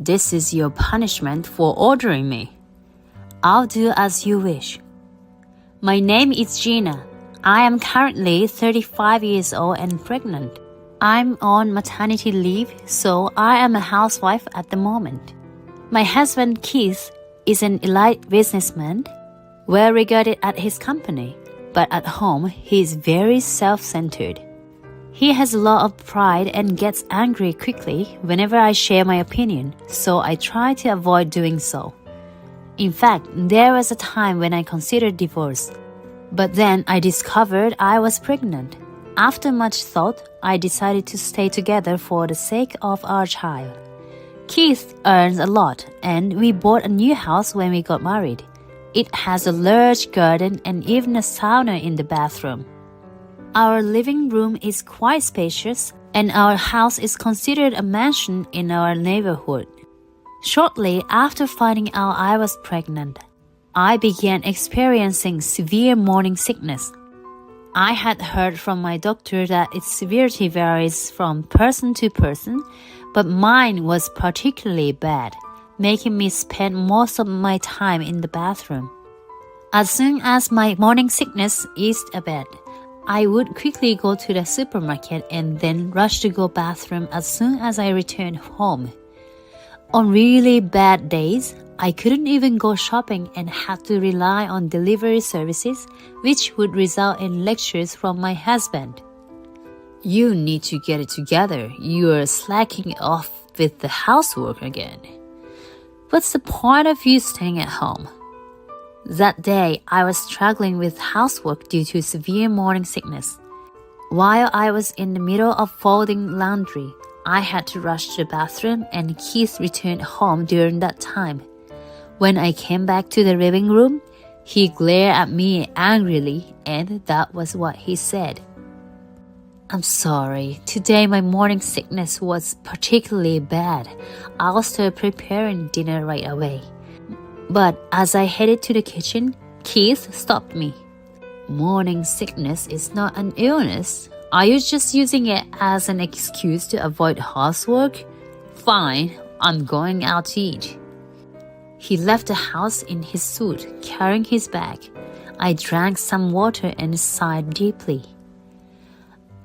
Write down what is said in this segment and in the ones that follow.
This is your punishment for ordering me. I'll do as you wish. My name is Gina. I am currently 35 years old and pregnant. I'm on maternity leave, so I am a housewife at the moment. My husband Keith is an elite businessman, well regarded at his company, but at home he is very self-centered. He has a lot of pride and gets angry quickly whenever I share my opinion, so I try to avoid doing so. In fact, there was a time when I considered divorce, but then I discovered I was pregnant. After much thought, I decided to stay together for the sake of our child. Keith earns a lot, and we bought a new house when we got married. It has a large garden and even a sauna in the bathroom. Our living room is quite spacious, and our house is considered a mansion in our neighborhood. Shortly after finding out I was pregnant, I began experiencing severe morning sickness. I had heard from my doctor that its severity varies from person to person, but mine was particularly bad, making me spend most of my time in the bathroom. As soon as my morning sickness eased a bit, I would quickly go to the supermarket and then rush to go bathroom as soon as I returned home. On really bad days, I couldn't even go shopping and had to rely on delivery services, which would result in lectures from my husband. You need to get it together. You are slacking off with the housework again. What's the point of you staying at home? That day, I was struggling with housework due to severe morning sickness. While I was in the middle of folding laundry, I had to rush to the bathroom and Keith returned home during that time. When I came back to the living room, he glared at me angrily, and that was what he said. I'm sorry, today my morning sickness was particularly bad. I'll start preparing dinner right away. But as I headed to the kitchen, Keith stopped me. Morning sickness is not an illness. Are you just using it as an excuse to avoid housework? Fine, I'm going out to eat. He left the house in his suit, carrying his bag. I drank some water and sighed deeply.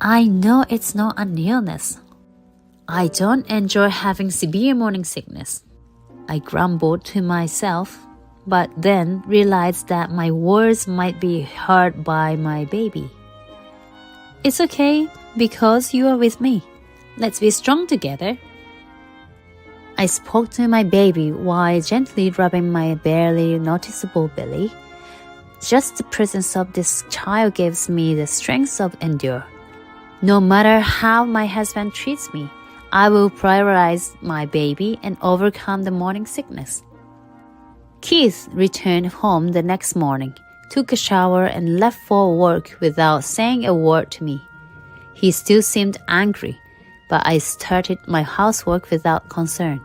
I know it's not an illness. I don't enjoy having severe morning sickness. I grumbled to myself, but then realized that my words might be heard by my baby. It's okay, because you are with me. Let's be strong together. I spoke to my baby while gently rubbing my barely noticeable belly. Just the presence of this child gives me the strength to endure. No matter how my husband treats me, I will prioritize my baby and overcome the morning sickness. Keith returned home the next morning, took a shower and left for work without saying a word to me. He still seemed angry, but I started my housework without concern.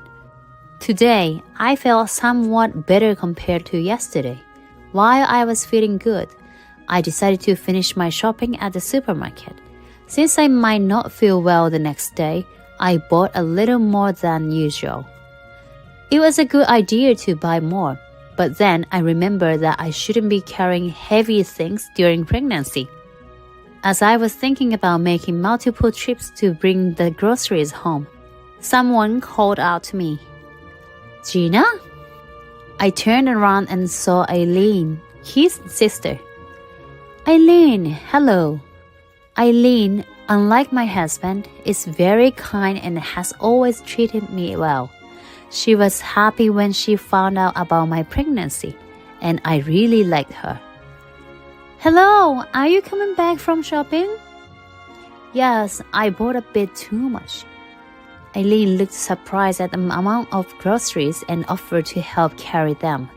Today, I felt somewhat better compared to yesterday. While I was feeling good, I decided to finish my shopping at the supermarket. Since I might not feel well the next day, I bought a little more than usual. It was a good idea to buy more, but then I remembered that I shouldn't be carrying heavy things during pregnancy. As I was thinking about making multiple trips to bring the groceries home, someone called out to me, Gina? I turned around and saw Eileen, his sister. Eileen, hello. Eileen, unlike my husband, is very kind and has always treated me well. She was happy when she found out about my pregnancy, and I really liked her. Hello, are you coming back from shopping? Yes, I bought a bit too much. Eileen looked surprised at the amount of groceries and offered to help carry them.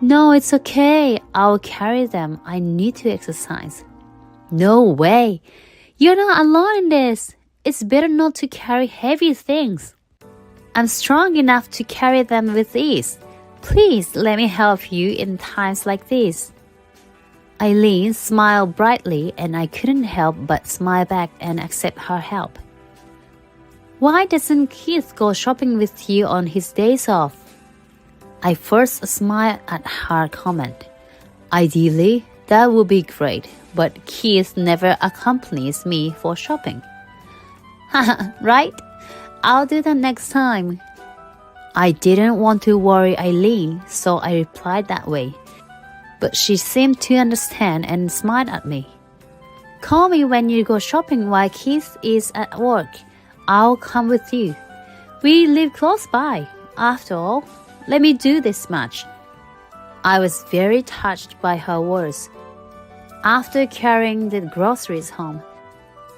No, it's okay. I'll carry them. I need to exercise. No way. You're not alone in this. It's better not to carry heavy things. I'm strong enough to carry them with ease. Please let me help you in times like this. Eileen smiled brightly and I couldn't help but smile back and accept her help. Why doesn't Keith go shopping with you on his days off? I first smiled at her comment. Ideally, that would be great, but Keith never accompanies me for shopping. Haha, right? I'll do that next time. I didn't want to worry Eileen, so I replied that way. But she seemed to understand and smiled at me. Call me when you go shopping while Keith is at work. I'll come with you. We live close by. After all, let me do this much. I was very touched by her words. After carrying the groceries home,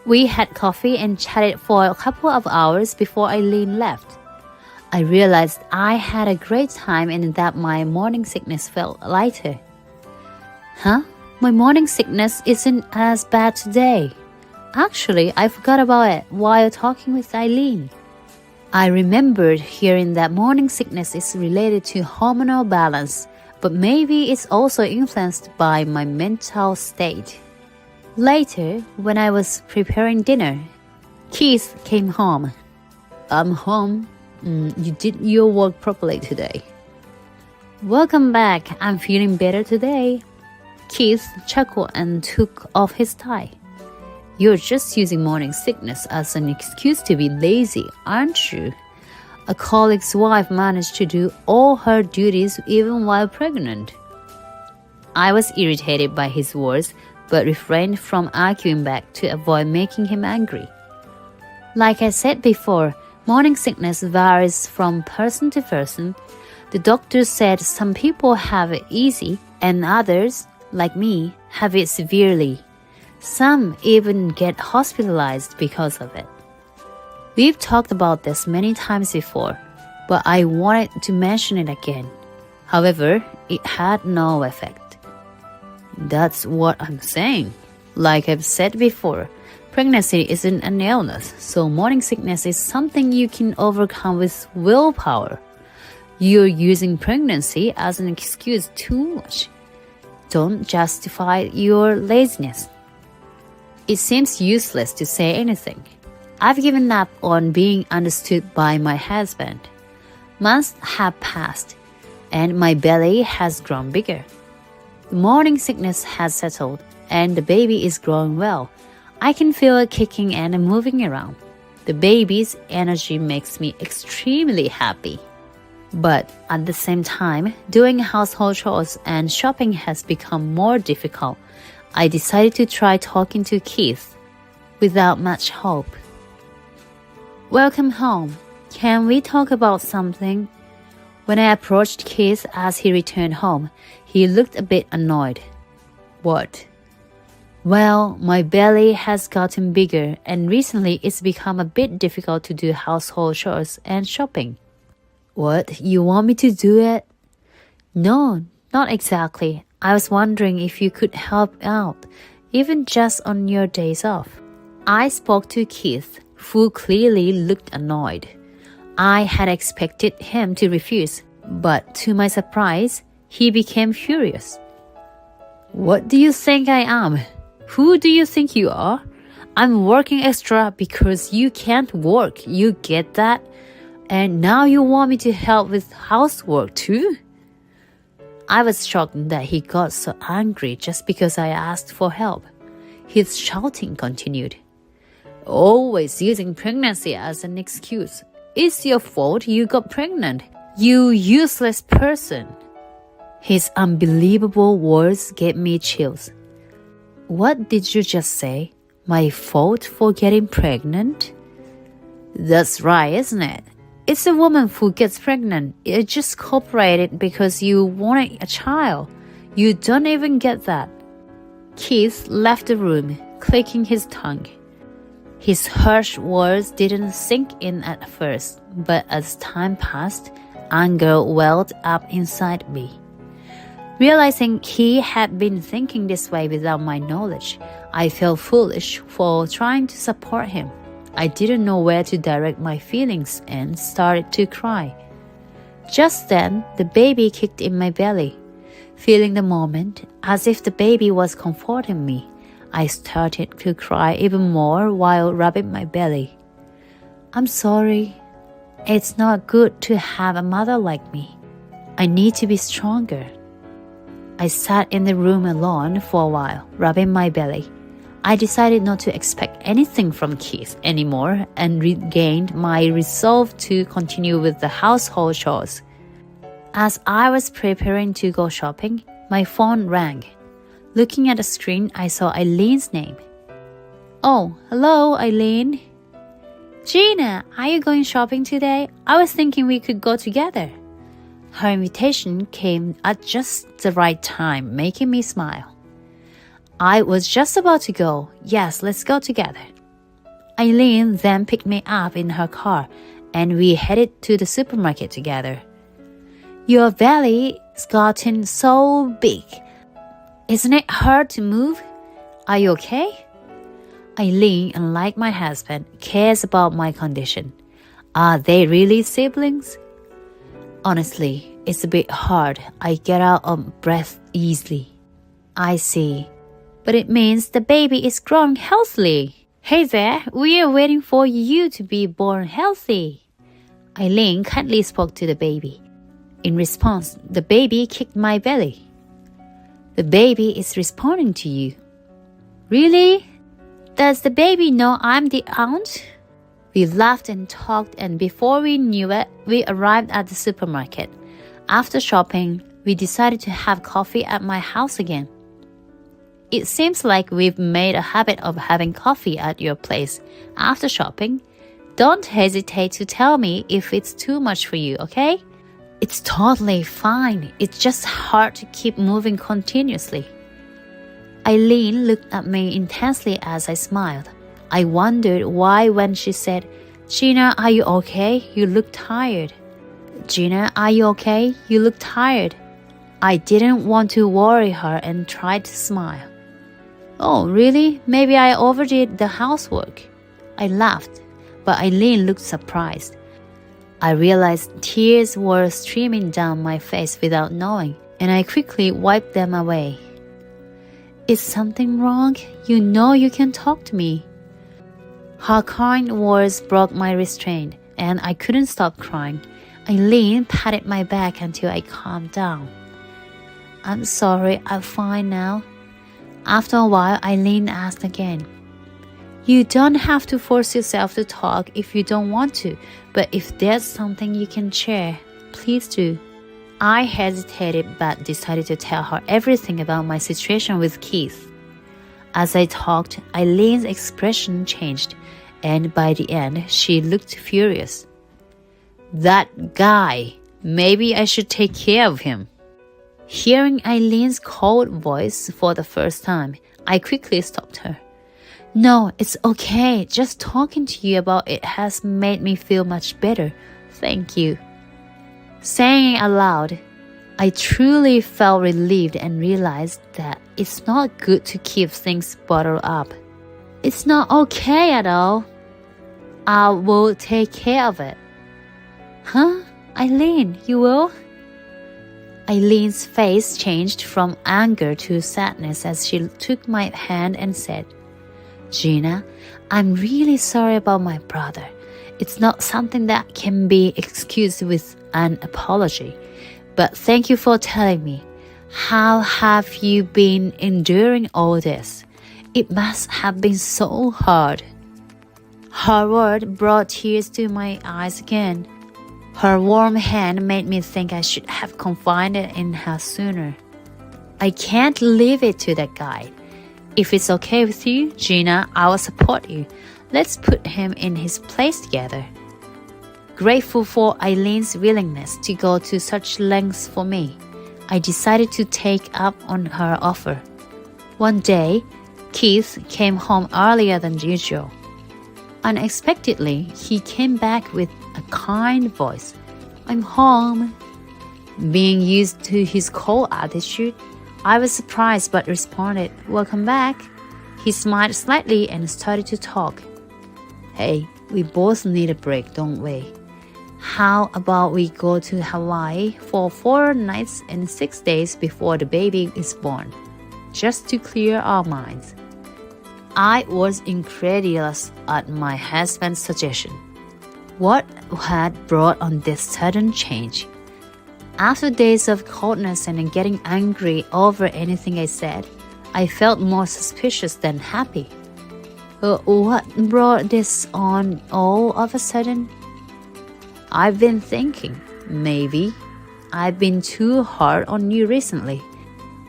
we had coffee and chatted for a couple of hours before Eileen left. I realized I had a great time and that my morning sickness felt lighter. Huh? My morning sickness isn't as bad today. Actually, I forgot about it while talking with Eileen. I remembered hearing that morning sickness is related to hormonal balance, but maybe it's also influenced by my mental state. Later, when I was preparing dinner, Keith came home. I'm home. You did your work properly today. Welcome back. I'm feeling better today. Keith chuckled and took off his tie. You're just using morning sickness as an excuse to be lazy, aren't you? A colleague's wife managed to do all her duties even while pregnant. I was irritated by his words, but refrained from arguing back to avoid making him angry. Like I said before, morning sickness varies from person to person. The doctor said some people have it easy and others, like me, have it severely. Some even get hospitalized because of it. We've talked about this many times before, but I wanted to mention it again. However, it had no effect. That's what I'm saying. Like I've said before, pregnancy isn't an illness, so morning sickness is something you can overcome with willpower. You're using pregnancy as an excuse too much. Don't justify your laziness. It seems useless to say anything. I've given up on being understood by my husband. Months have passed, and my belly has grown bigger. The morning sickness has settled, and the baby is growing well. I can feel it kicking and moving around. The baby's energy makes me extremely happy. But at the same time, doing household chores and shopping has become more difficult. I decided to try talking to Keith, without much hope. Welcome home. Can we talk about something? When I approached Keith as he returned home, he looked a bit annoyed. What? Well, my belly has gotten bigger and recently it's become a bit difficult to do household chores and shopping. What? You want me to do it? No, not exactly. I was wondering if you could help out, even just on your days off. I spoke to Keith, who clearly looked annoyed. I had expected him to refuse, but to my surprise, he became furious. What do you think I am? Who do you think you are? I'm working extra because you can't work, you get that? And now you want me to help with housework too? I was shocked that he got so angry just because I asked for help. His shouting continued. Always using pregnancy as an excuse. It's your fault you got pregnant, you useless person. His unbelievable words gave me chills. What did you just say? My fault for getting pregnant? That's right, isn't it? It's a woman who gets pregnant. You just cooperated because you wanted a child. You don't even get that. Keith left the room, clicking his tongue. His harsh words didn't sink in at first, but as time passed, anger welled up inside me. Realizing he had been thinking this way without my knowledge, I felt foolish for trying to support him. I didn't know where to direct my feelings and started to cry. Just then, the baby kicked in my belly. Feeling the moment, as if the baby was comforting me, I started to cry even more while rubbing my belly. I'm sorry. It's not good to have a mother like me. I need to be stronger. I sat in the room alone for a while, rubbing my belly. I decided not to expect anything from Keith anymore and regained my resolve to continue with the household chores. As I was preparing to go shopping, my phone rang. Looking at the screen, I saw Eileen's name. Oh, hello, Eileen. Gina, are you going shopping today? I was thinking we could go together. Her invitation came at just the right time, making me smile. I was just about to go. Yes, let's go together. Eileen then picked me up in her car, and we headed to the supermarket together. Your belly's gotten so big. Isn't it hard to move? Are you okay? Eileen, unlike my husband, cares about my condition. Are they really siblings? Honestly, it's a bit hard. I get out of breath easily. I see. But it means the baby is growing healthily. Hey there, we are waiting for you to be born healthy. Eileen kindly spoke to the baby. In response, the baby kicked my belly. The baby is responding to you. Really? Does the baby know I'm the aunt? We laughed and talked, and before we knew it, we arrived at the supermarket. After shopping, we decided to have coffee at my house again. It seems like we've made a habit of having coffee at your place after shopping. Don't hesitate to tell me if it's too much for you, okay? It's totally fine. It's just hard to keep moving continuously. Eileen looked at me intensely as I smiled. I wondered why when she said, Gina, are you okay? You look tired. Gina, are you okay? You look tired. I didn't want to worry her and tried to smile. Oh, really? Maybe I overdid the housework. I laughed, but Eileen looked surprised. I realized tears were streaming down my face without knowing, and I quickly wiped them away. Is something wrong? You know you can talk to me. Her kind words broke my restraint, and I couldn't stop crying. Eileen patted my back until I calmed down. I'm sorry, I'm fine now. After a while, Eileen asked again. You don't have to force yourself to talk if you don't want to, but if there's something you can share, please do. I hesitated but decided to tell her everything about my situation with Keith. As I talked, Eileen's expression changed, and by the end, she looked furious. That guy, maybe I should take care of him. Hearing Eileen's cold voice for the first time, I quickly stopped her. No, it's okay. Just talking to you about it has made me feel much better. Thank you. Saying it aloud, I truly felt relieved and realized that it's not good to keep things bottled up. It's not okay at all. I will take care of it. Huh? Eileen, you will? Eileen's face changed from anger to sadness as she took my hand and said, Gina, I'm really sorry about my brother. It's not something that can be excused with an apology. But thank you for telling me. How have you been enduring all this? It must have been so hard. Her word brought tears to my eyes again. Her warm hand made me think I should have confided in her sooner. I can't leave it to that guy. If it's okay with you, Gina, I will support you. Let's put him in his place together. Grateful for Eileen's willingness to go to such lengths for me, I decided to take up on her offer. One day, Keith came home earlier than usual. Unexpectedly, he came back with a kind voice. I'm home. Being used to his cold attitude, I was surprised but responded, Welcome back. He smiled slightly and started to talk. Hey, we both need a break, don't we? How about we go to Hawaii for 4 nights and 6 days before the baby is born, just to clear our minds. I was incredulous at my husband's suggestion. What had brought on this sudden change? After days of coldness and getting angry over anything I said, I felt more suspicious than happy. What brought this on all of a sudden? I've been thinking, maybe I've been too hard on you recently.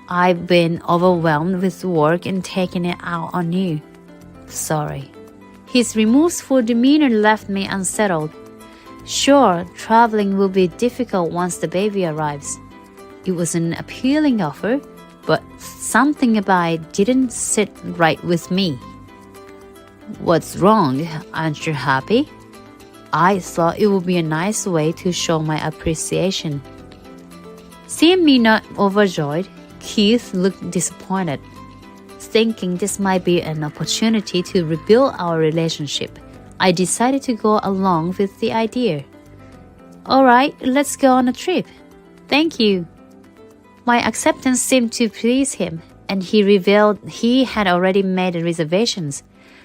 I've been overwhelmed with work and taking it out on you. Sorry. His remorseful demeanor left me unsettled. Sure, traveling will be difficult once the baby arrives. It was an appealing offer, but something about it didn't sit right with me. What's wrong? Aren't you happy? I thought it would be a nice way to show my appreciation. Seeing me not overjoyed, Keith looked disappointed. Thinking this might be an opportunity to rebuild our relationship, I decided to go along with the idea. Alright, let's go on a trip. Thank you. My acceptance seemed to please him, and he revealed he had already made reservations.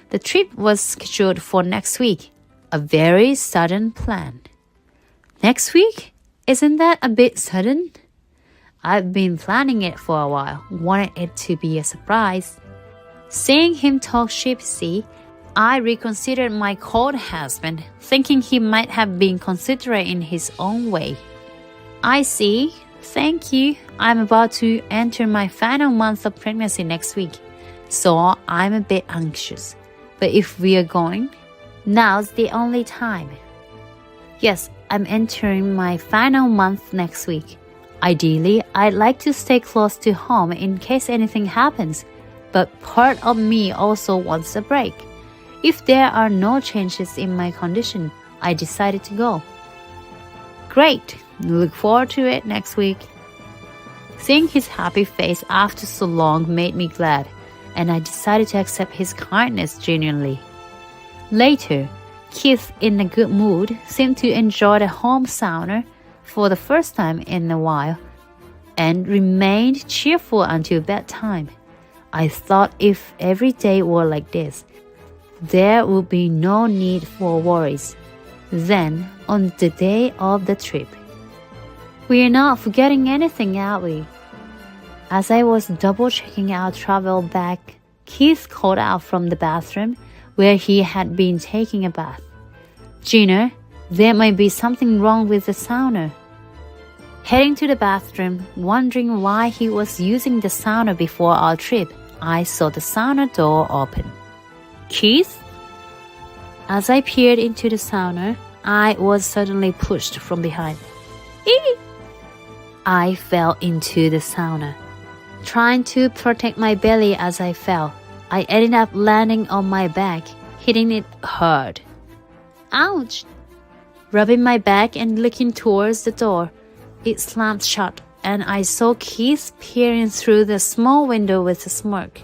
The trip was scheduled for next week, a very sudden plan. Next week? Isn't that a bit sudden? I've been planning it for a while, wanted it to be a surprise. Seeing him talk sheepishly, I reconsidered my cold husband, thinking he might have been considerate in his own way. I see. Thank you. I'm about to enter my final month of pregnancy next week, so I'm a bit anxious. But if we are going, now's the only time. Yes, I'm entering my final month next week. Ideally, I'd like to stay close to home in case anything happens, but part of me also wants a break. If there are no changes in my condition, I decided to go. Great! Look forward to it next week. Seeing his happy face after so long made me glad, and I decided to accept his kindness genuinely. Later, Keith, in a good mood, seemed to enjoy the home sauna for the first time in a while and remained cheerful until bedtime. I thought if every day were like this, there would be no need for worries. Then, on the day of the trip, we're not forgetting anything, are we? As I was double-checking our travel bag, Keith called out from the bathroom where he had been taking a bath. Gina, there might be something wrong with the sauna. Heading to the bathroom, wondering why he was using the sauna before our trip, I saw the sauna door open. Keith? As I peered into the sauna, I was suddenly pushed from behind. Eee! I fell into the sauna. Trying to protect my belly as I fell, I ended up landing on my back, hitting it hard. Ouch! Rubbing my back and looking towards the door, it slammed shut, and I saw Keith peering through the small window with a smirk.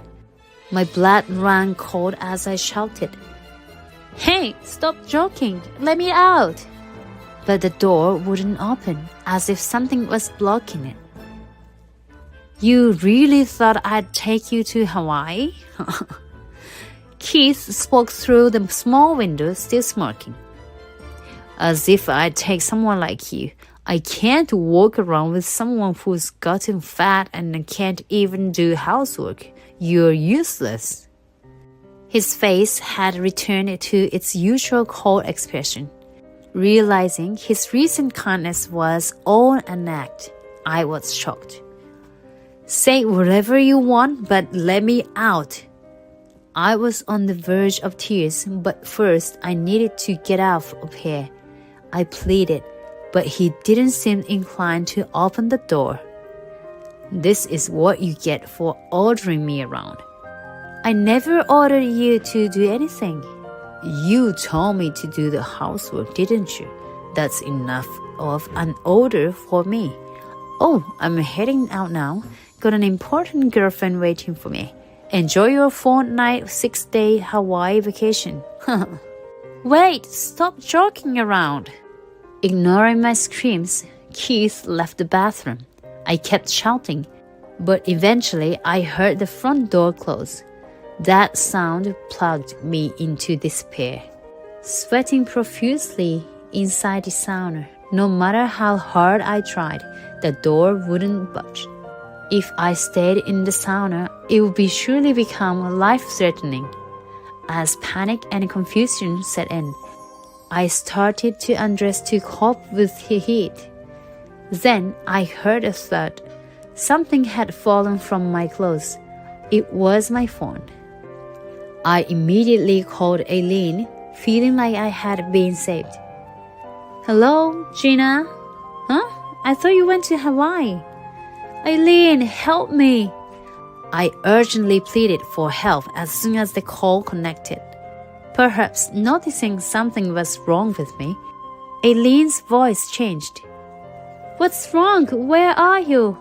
My blood ran cold as I shouted, Hey, stop joking! Let me out! But the door wouldn't open, as if something was blocking it. You really thought I'd take you to Hawaii? Keith spoke through the small window, still smirking. As if I'd take someone like you. I can't walk around with someone who's gotten fat and can't even do housework. You're useless. His face had returned to its usual cold expression. Realizing his recent kindness was all an act, I was shocked. Say whatever you want, but let me out. I was on the verge of tears, but first I needed to get out of here. I pleaded, but he didn't seem inclined to open the door. This is what you get for ordering me around. I never ordered you to do anything. You told me to do the housework, didn't you? That's enough of an order for me. Oh, I'm heading out now. Got an important girlfriend waiting for me. Enjoy your fortnight 6-day Hawaii vacation. Wait, stop joking around. Ignoring my screams, Keith left the bathroom. I kept shouting, but eventually I heard the front door close. That sound plunged me into despair. Sweating profusely inside the sauna. No matter how hard I tried, the door wouldn't budge. If I stayed in the sauna, it would surely become life-threatening. As panic and confusion set in, I started to undress to cope with the heat. Then I heard a thud. Something had fallen from my clothes. It was my phone. I immediately called Aileen, feeling like I had been saved. "Hello, Gina? Huh? I thought you went to Hawaii." "Aileen, help me." I urgently pleaded for help as soon as the call connected. Perhaps noticing something was wrong with me, Aileen's voice changed. "What's wrong? Where are you?"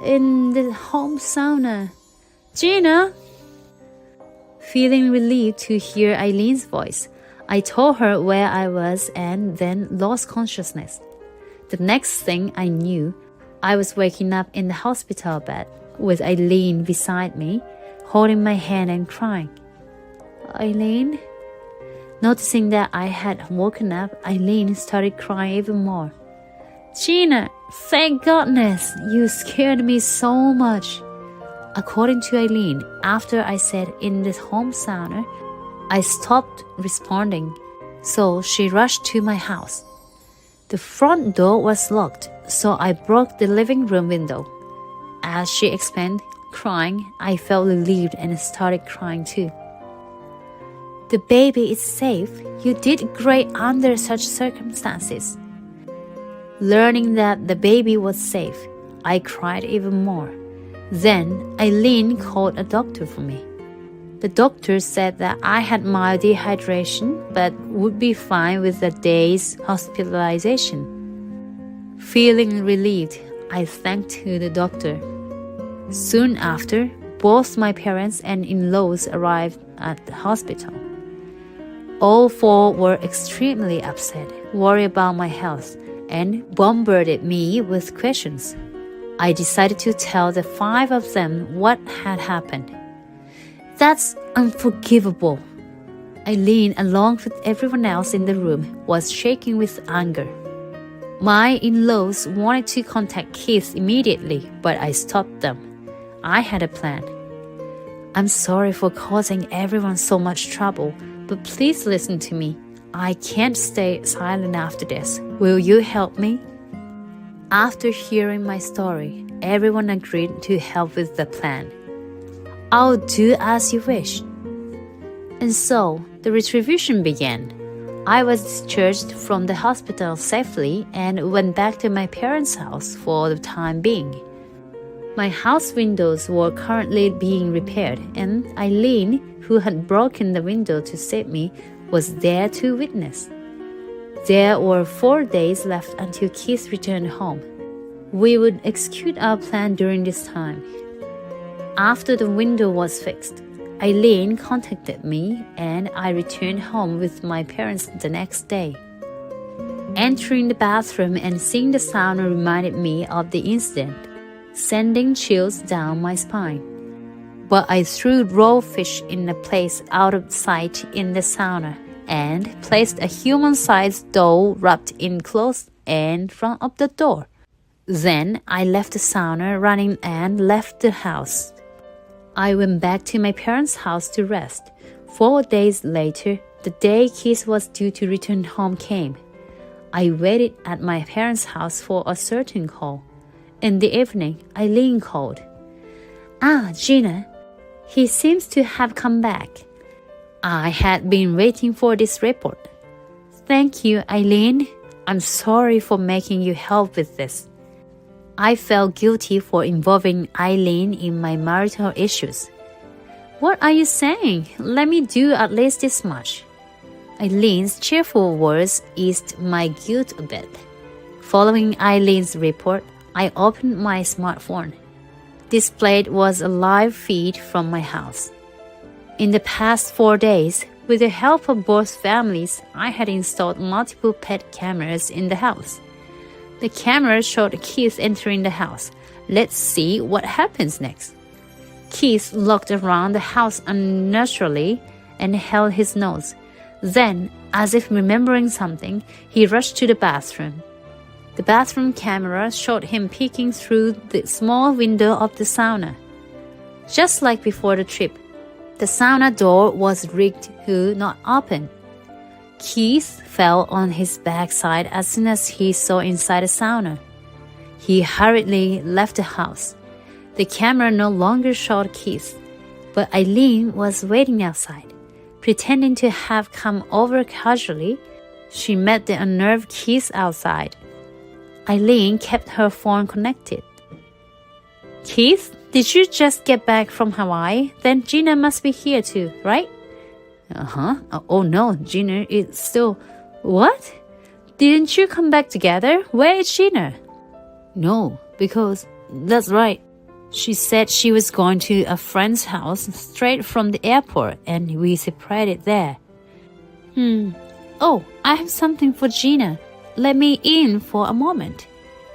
"In the home sauna." "Gina?" Feeling relieved to hear Aileen's voice, I told her where I was and then lost consciousness. The next thing I knew, I was waking up in the hospital bed with Aileen beside me, holding my hand and crying. "Aileen?" Noticing that I had woken up, Aileen started crying even more. "Gina, thank goodness, you scared me so much." According to Aileen, after I said in the home sauna, I stopped responding, so she rushed to my house. The front door was locked, so I broke the living room window. As she explained, crying, I felt relieved and started crying too. "The baby is safe. You did great under such circumstances." Learning that the baby was safe, I cried even more. Then Aileen called a doctor for me. The doctor said that I had mild dehydration but would be fine with a day's hospitalization. Feeling relieved, I thanked the doctor. Soon after, both my parents and in-laws arrived at the hospital. All four were extremely upset, worried about my health, and bombarded me with questions. I decided to tell the five of them what had happened. "That's unforgivable." Aileen, along with everyone else in the room, was shaking with anger. My in-laws wanted to contact Keith immediately, but I stopped them. I had a plan. "I'm sorry for causing everyone so much trouble, but please listen to me. I can't stay silent after this. Will you help me?" After hearing my story, everyone agreed to help with the plan. "I'll do as you wish." And so, the retribution began. I was discharged from the hospital safely and went back to my parents' house for the time being. My house windows were currently being repaired, and Aileen, who had broken the window to save me, was there to witness. There were 4 days left until Keith returned home. We would execute our plan during this time. After the window was fixed, Aileen contacted me and I returned home with my parents the next day. Entering the bathroom and seeing the sauna reminded me of the incident, sending chills down my spine. But I threw raw fish in a place out of sight in the sauna and placed a human-sized doll wrapped in clothes in front of the door. Then I left the sauna running and left the house. I went back to my parents' house to rest. 4 days later, the day Keith was due to return home came. I waited at my parents' house for a certain call. In the evening, Aileen called. Gina, he seems to have come back. I had been waiting for this report. Thank you, Aileen. I'm sorry for making you help with this. I felt guilty for involving Aileen in my marital issues. What are you saying? Let me do at least this much. Aileen's cheerful words eased my guilt a bit. Following Aileen's report, I opened my smartphone. Displayed was a live feed from my house. In the past 4 days, with the help of both families, I had installed multiple pet cameras in the house. The camera showed Keith entering the house. Let's see what happens next. Keith looked around the house unnaturally and held his nose. Then, as if remembering something, he rushed to the bathroom. The bathroom camera showed him peeking through the small window of the sauna. Just like before the trip, the sauna door was rigged to not open. Keith fell on his backside as soon as he saw inside the sauna. He hurriedly left the house. The camera no longer showed Keith, but Eileen was waiting outside. Pretending to have come over casually, she met the unnerved Keith outside. Eileen kept her phone connected. Keith, did you just get back from Hawaii? Then Gina must be here too, right? Uh-huh. Oh no, Gina is still... What? Didn't you come back together? Where is Gina? No, because... That's right. She said she was going to a friend's house straight from the airport and we separated there. Oh, I have something for Gina. Let me in for a moment.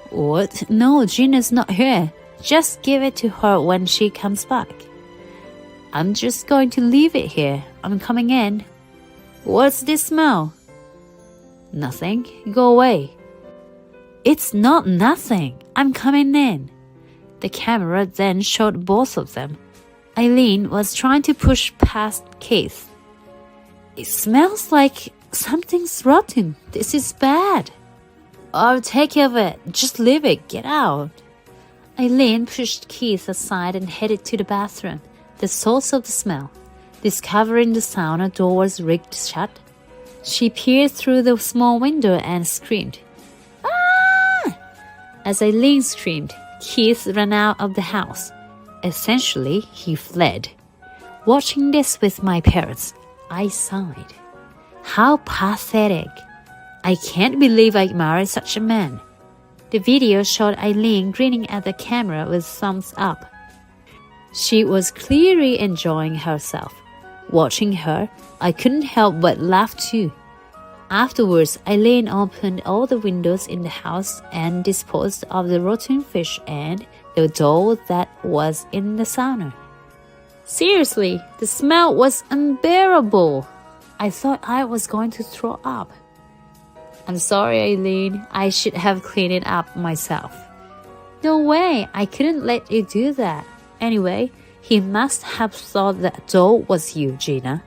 What? No, Gina's not here. Just give it to her when she comes back. I'm just going to leave it here. I'm coming in. What's this smell? Nothing. Go away. It's not nothing. I'm coming in. The camera then showed both of them. Eileen was trying to push past Keith. It smells like something's rotten. This is bad. I'll take care of it. Just leave it. Get out. Eileen pushed Keith aside and headed to the bathroom, the source of the smell. Discovering the sauna door was rigged shut, she peered through the small window and screamed. Ah! As Eileen screamed, Keith ran out of the house. Essentially, he fled. Watching this with my parents, I sighed. How pathetic. I can't believe I married such a man. The video showed Eileen grinning at the camera with thumbs up. She was clearly enjoying herself. Watching her, I couldn't help but laugh too. Afterwards, Eileen opened all the windows in the house and disposed of the rotten fish and the doll that was in the sauna. Seriously, the smell was unbearable. I thought I was going to throw up. I'm sorry, Eileen. I should have cleaned it up myself. No way, I couldn't let you do that. Anyway, he must have thought that doll was you, Gina.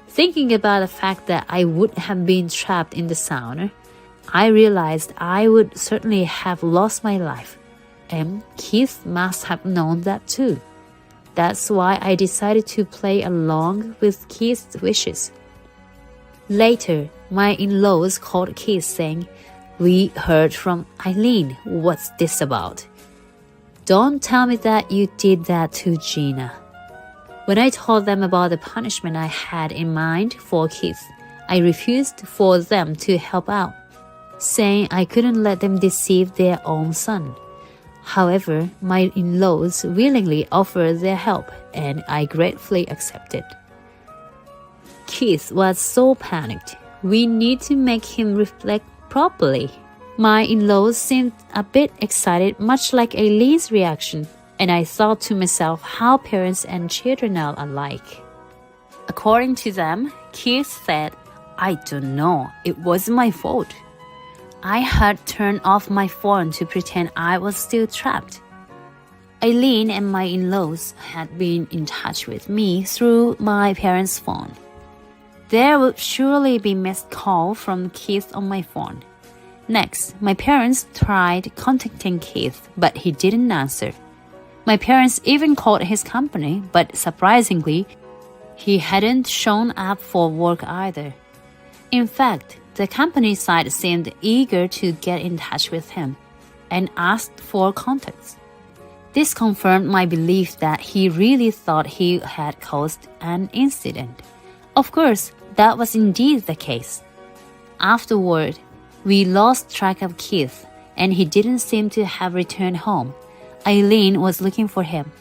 Thinking about the fact that I would have been trapped in the sauna, I realized I would certainly have lost my life. And Keith must have known that too. That's why I decided to play along with Keith's wishes. Later, my in-laws called Keith saying, "We heard from Eileen. What's this about?" Don't tell me that you did that to Gina. When I told them about the punishment I had in mind for Keith, I refused for them to help out, saying I couldn't let them deceive their own son. However, my in-laws willingly offered their help, and I gratefully accepted. Keith was so panicked. We need to make him reflect properly. My in-laws seemed a bit excited, much like Eileen's reaction, and I thought to myself how parents and children are alike. According to them, Keith said, "I don't know, it wasn't my fault. I had turned off my phone to pretend I was still trapped." Eileen and my in-laws had been in touch with me through my parents' phone. There would surely be missed calls from Keith on my phone. Next, my parents tried contacting Keith, but he didn't answer. My parents even called his company, but surprisingly, he hadn't shown up for work either. In fact, the company side seemed eager to get in touch with him and asked for contacts. This confirmed my belief that he really thought he had caused an incident. Of course, that was indeed the case. Afterward, we lost track of Keith, and he didn't seem to have returned home. Eileen was looking for him.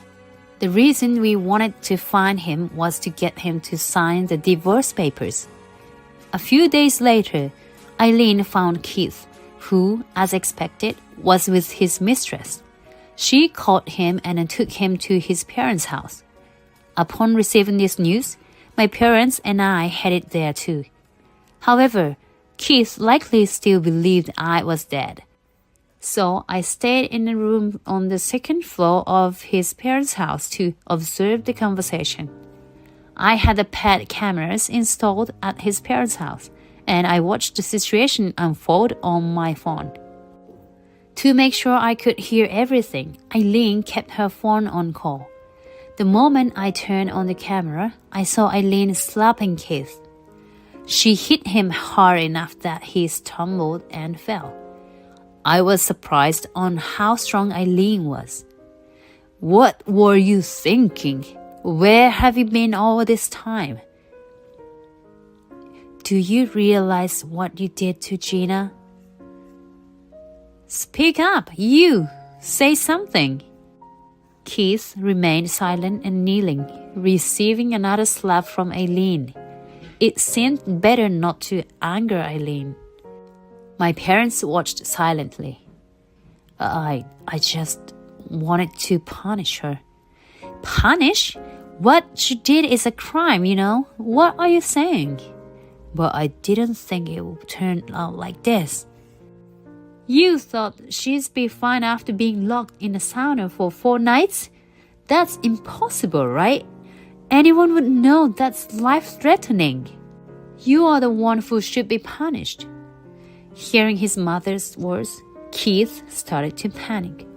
The reason we wanted to find him was to get him to sign the divorce papers. A few days later, Eileen found Keith, who, as expected, was with his mistress. She called him and took him to his parents' house. Upon receiving this news, my parents and I headed there too. However, Keith likely still believed I was dead. So I stayed in a room on the second floor of his parents' house to observe the conversation. I had the pet cameras installed at his parents' house, and I watched the situation unfold on my phone. To make sure I could hear everything, Eileen kept her phone on call. The moment I turned on the camera, I saw Eileen slapping Keith. She hit him hard enough that he stumbled and fell. I was surprised on how strong Eileen was. "What were you thinking? Where have you been all this time?" "Do you realize what you did to Gina?" "Speak up, you! Say something!" Keith remained silent and kneeling, receiving another slap from Eileen. It seemed better not to anger Eileen. My parents watched silently. I just wanted to punish her. "Punish? What she did is a crime, you know. What are you saying?" "But I didn't think it would turn out like this." "You thought she'd be fine after being locked in a sauna for 4 nights? That's impossible, right? Anyone would know that's life-threatening. You are the one who should be punished." Hearing his mother's words, Keith started to panic.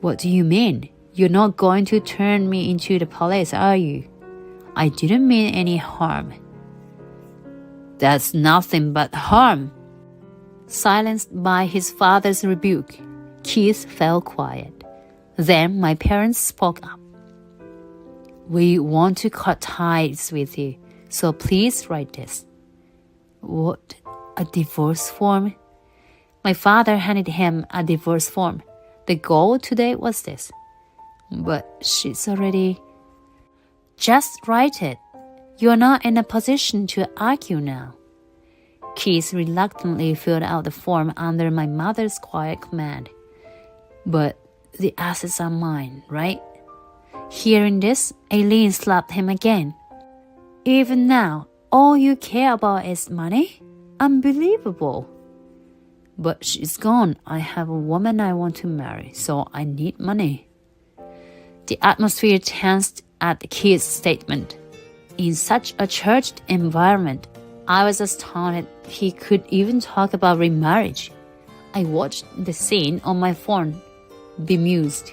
"What do you mean? You're not going to turn me into the police, are you?" "I didn't mean any harm." "That's nothing but harm." Silenced by his father's rebuke, Keith fell quiet. Then my parents spoke up. "We want to cut ties with you, so please write this." "What? A divorce form?" My father handed him a divorce form. The goal today was this. "But she's already..." "Just write it. You're not in a position to argue now." Keith reluctantly filled out the form under my mother's quiet command. "But the assets are mine, right?" Hearing this, Eileen slapped him again. "Even now, all you care about is money? Unbelievable." "But she's gone. I have a woman I want to marry, so I need money." The atmosphere tensed at Keith's statement. In such a charged environment, I was astounded he could even talk about remarriage. I watched the scene on my phone, bemused.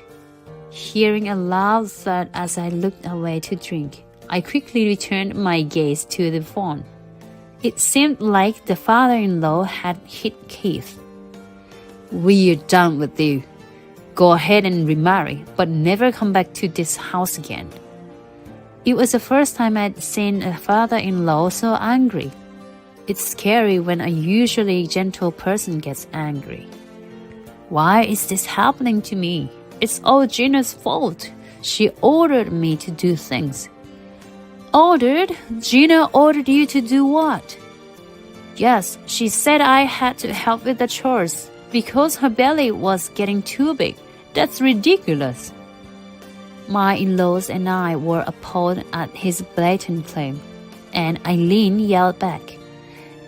Hearing a loud thud as I looked away to drink, I quickly returned my gaze to the phone. It seemed like the father-in-law had hit Keith. "We're done with you. Go ahead and remarry, but never come back to this house again." It was the first time I'd seen a father-in-law so angry. It's scary when a usually gentle person gets angry. Why is this happening to me? It's all Gina's fault. She ordered me to do things. "Ordered? Gina ordered you to do what?" "Yes, she said I had to help with the chores because her belly was getting too big. That's ridiculous." My in-laws and I were appalled at his blatant claim, and Eileen yelled back,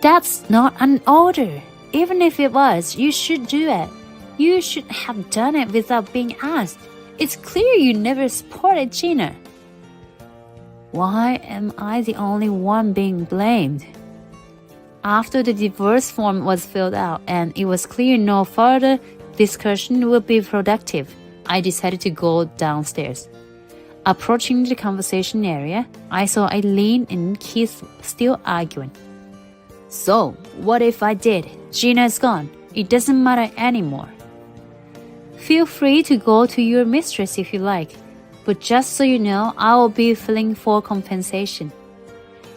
"That's not an order. Even if it was, you should do it. You should have done it without being asked. It's clear you never supported Gina." Why am I the only one being blamed? After the divorce form was filled out and it was clear no further discussion would be productive, I decided to go downstairs. Approaching the conversation area, I saw Eileen and Keith still arguing. "So, what if I did? Gina's gone. It doesn't matter anymore." "Feel free to go to your mistress if you like, but just so you know, I will be filing for compensation."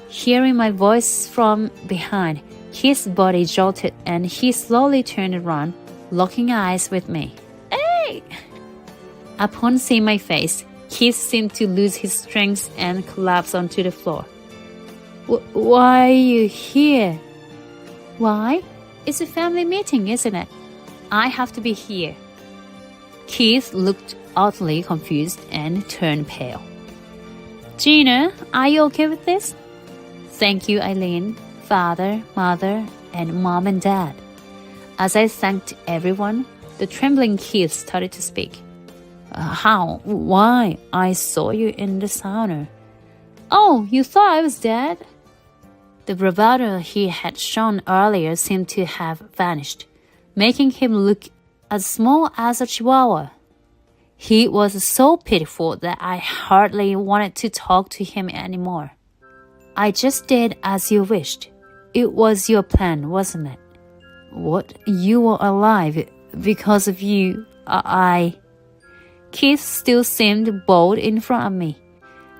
Hearing my voice from behind, his body jolted and he slowly turned around, locking eyes with me. "Hey!" Upon seeing my face, Keith seemed to lose his strength and collapse onto the floor. Why are you here?" "Why? It's a family meeting, isn't it? I have to be here." Keith looked oddly confused and turned pale. "Gina, are you okay with this?" "Thank you, Eileen. father, mother, and mom and dad. As I thanked everyone, the trembling Keith started to speak. How? Why? I saw you in the sauna. Oh, you thought I was dead? The bravado he had shown earlier seemed to have vanished, making him look as small as a chihuahua. He was so pitiful that I hardly wanted to talk to him anymore. I just did as you wished. It was your plan, wasn't it? What? You were alive because of you. Keith still seemed bold in front of me.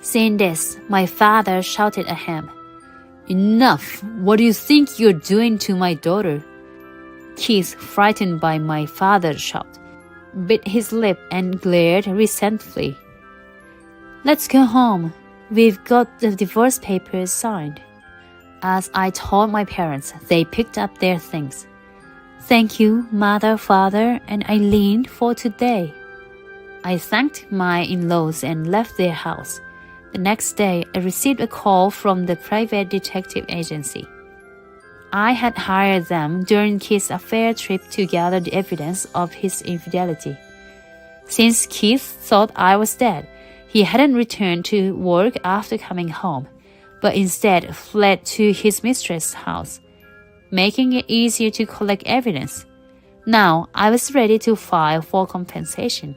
Seeing this, my father shouted at him. Enough! What do you think you're doing to my daughter? Keith, frightened by my father's shout, bit his lip and glared resentfully. Let's go home. We've got the divorce papers signed. As I told my parents, they picked up their things. Thank you, Mother, Father, and Eileen for today. I thanked my in-laws and left their house. The next day, I received a call from the private detective agency. I had hired them during Keith's affair trip to gather the evidence of his infidelity. Since Keith thought I was dead, he hadn't returned to work after coming home, but instead fled to his mistress' house, making it easier to collect evidence. Now I was ready to file for compensation.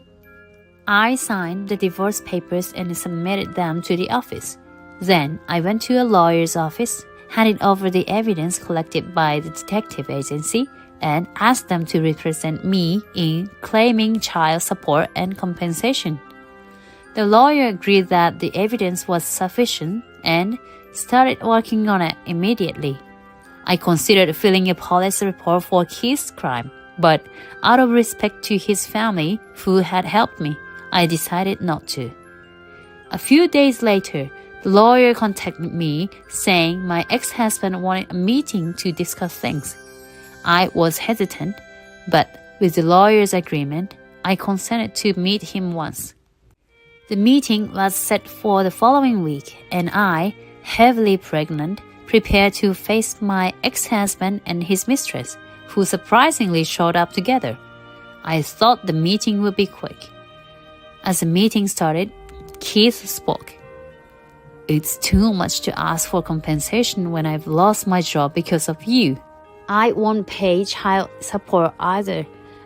I signed the divorce papers and submitted them to the office. Then I went to a lawyer's office, handed over the evidence collected by the detective agency, and asked them to represent me in claiming child support and compensation. The lawyer agreed that the evidence was sufficient and started working on it immediately. I considered filing a police report for Keith's crime, but out of respect to his family, who had helped me, I decided not to. A few days later, the lawyer contacted me saying my ex-husband wanted a meeting to discuss things. I was hesitant, but with the lawyer's agreement, I consented to meet him once. The meeting was set for the following week, and I, heavily pregnant, prepared to face my ex-husband and his mistress, who surprisingly showed up together. I thought the meeting would be quick. As the meeting started, Keith spoke. It's too much to ask for compensation when I've lost my job because of you. I won't pay child support either,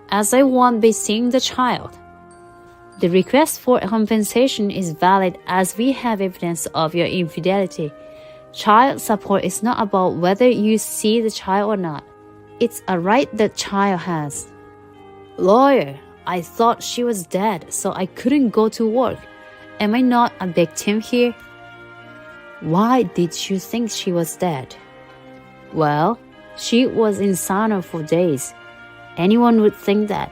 as I won't be seeing the child. The request for compensation is valid as we have evidence of your infidelity. Child support is not about whether you see the child or not. It's a right the child has. Lawyer, I thought she was dead, so I couldn't go to work. Am I not a victim here? Why did you think she was dead? Well, she was in sauna for days. Anyone would think that.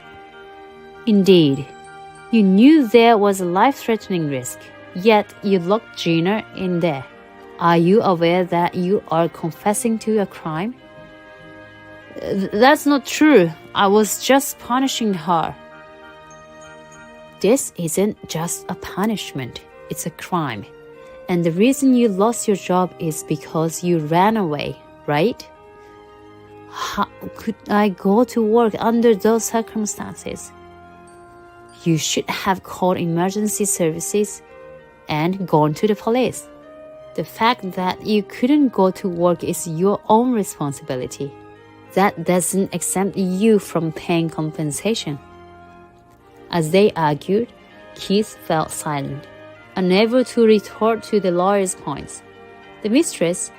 Indeed, you knew there was a life-threatening risk, yet you locked Gina in there. Are you aware that you are confessing to a crime? That's not true. I was just punishing her. This isn't just a punishment, it's a crime. And the reason you lost your job is because you ran away, right? How could I go to work under those circumstances? You should have called emergency services and gone to the police. The fact that you couldn't go to work is your own responsibility. That doesn't exempt you from paying compensation. As they argued, Keith fell silent, unable to retort to the lawyer's points. The mistress,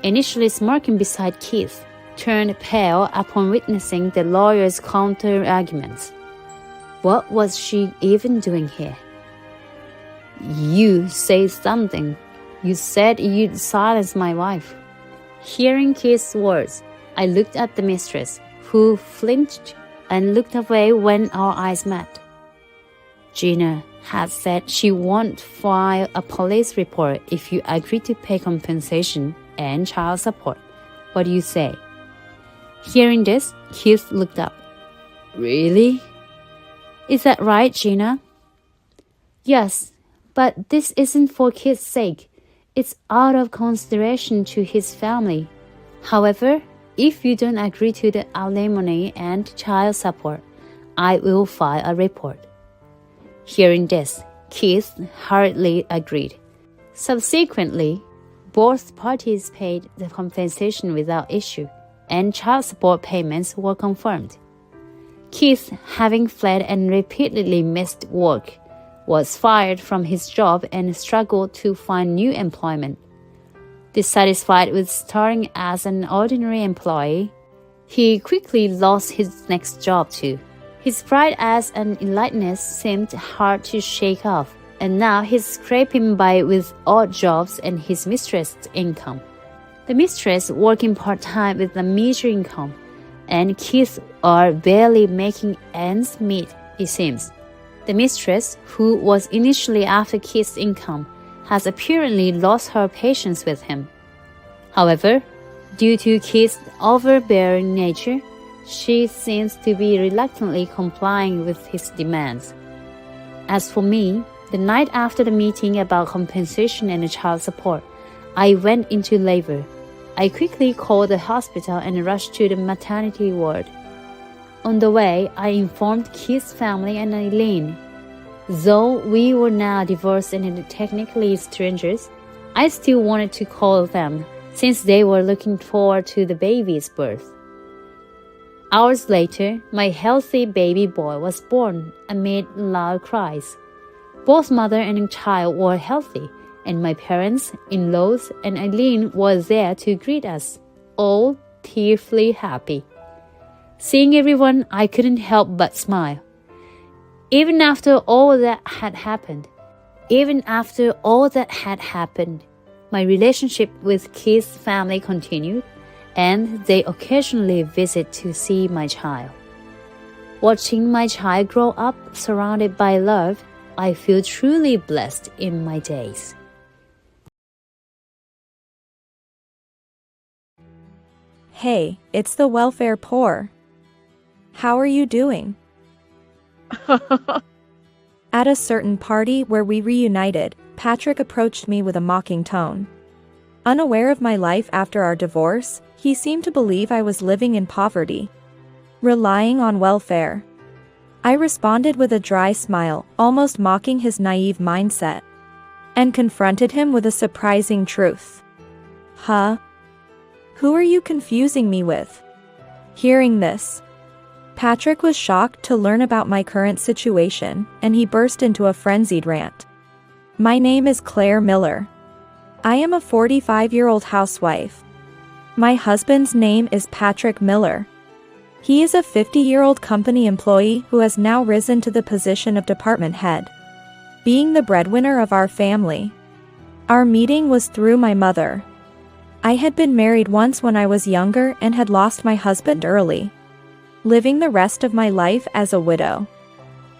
initially smirking beside Keith, turned pale upon witnessing the lawyer's counter-arguments. What was she even doing here? You say something. You said you'd silence my wife. Hearing Keith's words, I looked at the mistress, who flinched and looked away when our eyes met. Gina had said she won't file a police report if you agree to pay compensation and child support. What do you say? Hearing this, Keith looked up. Really? Is that right, Gina? Yes, but this isn't for Keith's sake. It's out of consideration to his family. However, if you don't agree to the alimony and child support, I will file a report." Hearing this, Keith hurriedly agreed. Subsequently, both parties paid the compensation without issue, and child support payments were confirmed. Keith, having fled and repeatedly missed work, was fired from his job and struggled to find new employment. Dissatisfied with starting as an ordinary employee, he quickly lost his next job too. His pride as an eliteness seemed hard to shake off, and now he's scraping by with odd jobs and his mistress' income. The mistress working part-time with a meager income, and Keith are barely making ends meet, it seems. The mistress, who was initially after Keith's income, has apparently lost her patience with him. However, due to Keith's overbearing nature, she seems to be reluctantly complying with his demands. As for me, the night after the meeting about compensation and child support, I went into labor. I quickly called the hospital and rushed to the maternity ward. On the way, I informed Keith's family and Eileen. Though we were now divorced and technically strangers, I still wanted to call them, since they were looking forward to the baby's birth. Hours later, my healthy baby boy was born amid loud cries. Both mother and child were healthy, and my parents, in-laws, and Eileen was there to greet us, all tearfully happy. Seeing everyone, I couldn't help but smile. Even after all that had happened, my relationship with Keith's family continued, and they occasionally visit to see my child. Watching my child grow up surrounded by love, I feel truly blessed in my days. Hey, it's the welfare poor. How are you doing? At a certain party where we reunited, Patrick approached me with a mocking tone. Unaware of my life after our divorce, he seemed to believe I was living in poverty, relying on welfare. I responded with a dry smile, almost mocking his naive mindset, and confronted him with a surprising truth. Huh? Who are you confusing me with? Hearing this, Patrick was shocked to learn about my current situation, and he burst into a frenzied rant. My name is Claire Miller. I am a 45-year-old housewife. My husband's name is Patrick Miller. He is a 50-year-old company employee who has now risen to the position of department head, being the breadwinner of our family. Our meeting was through my mother. I had been married once when I was younger and had lost my husband early, living the rest of my life as a widow.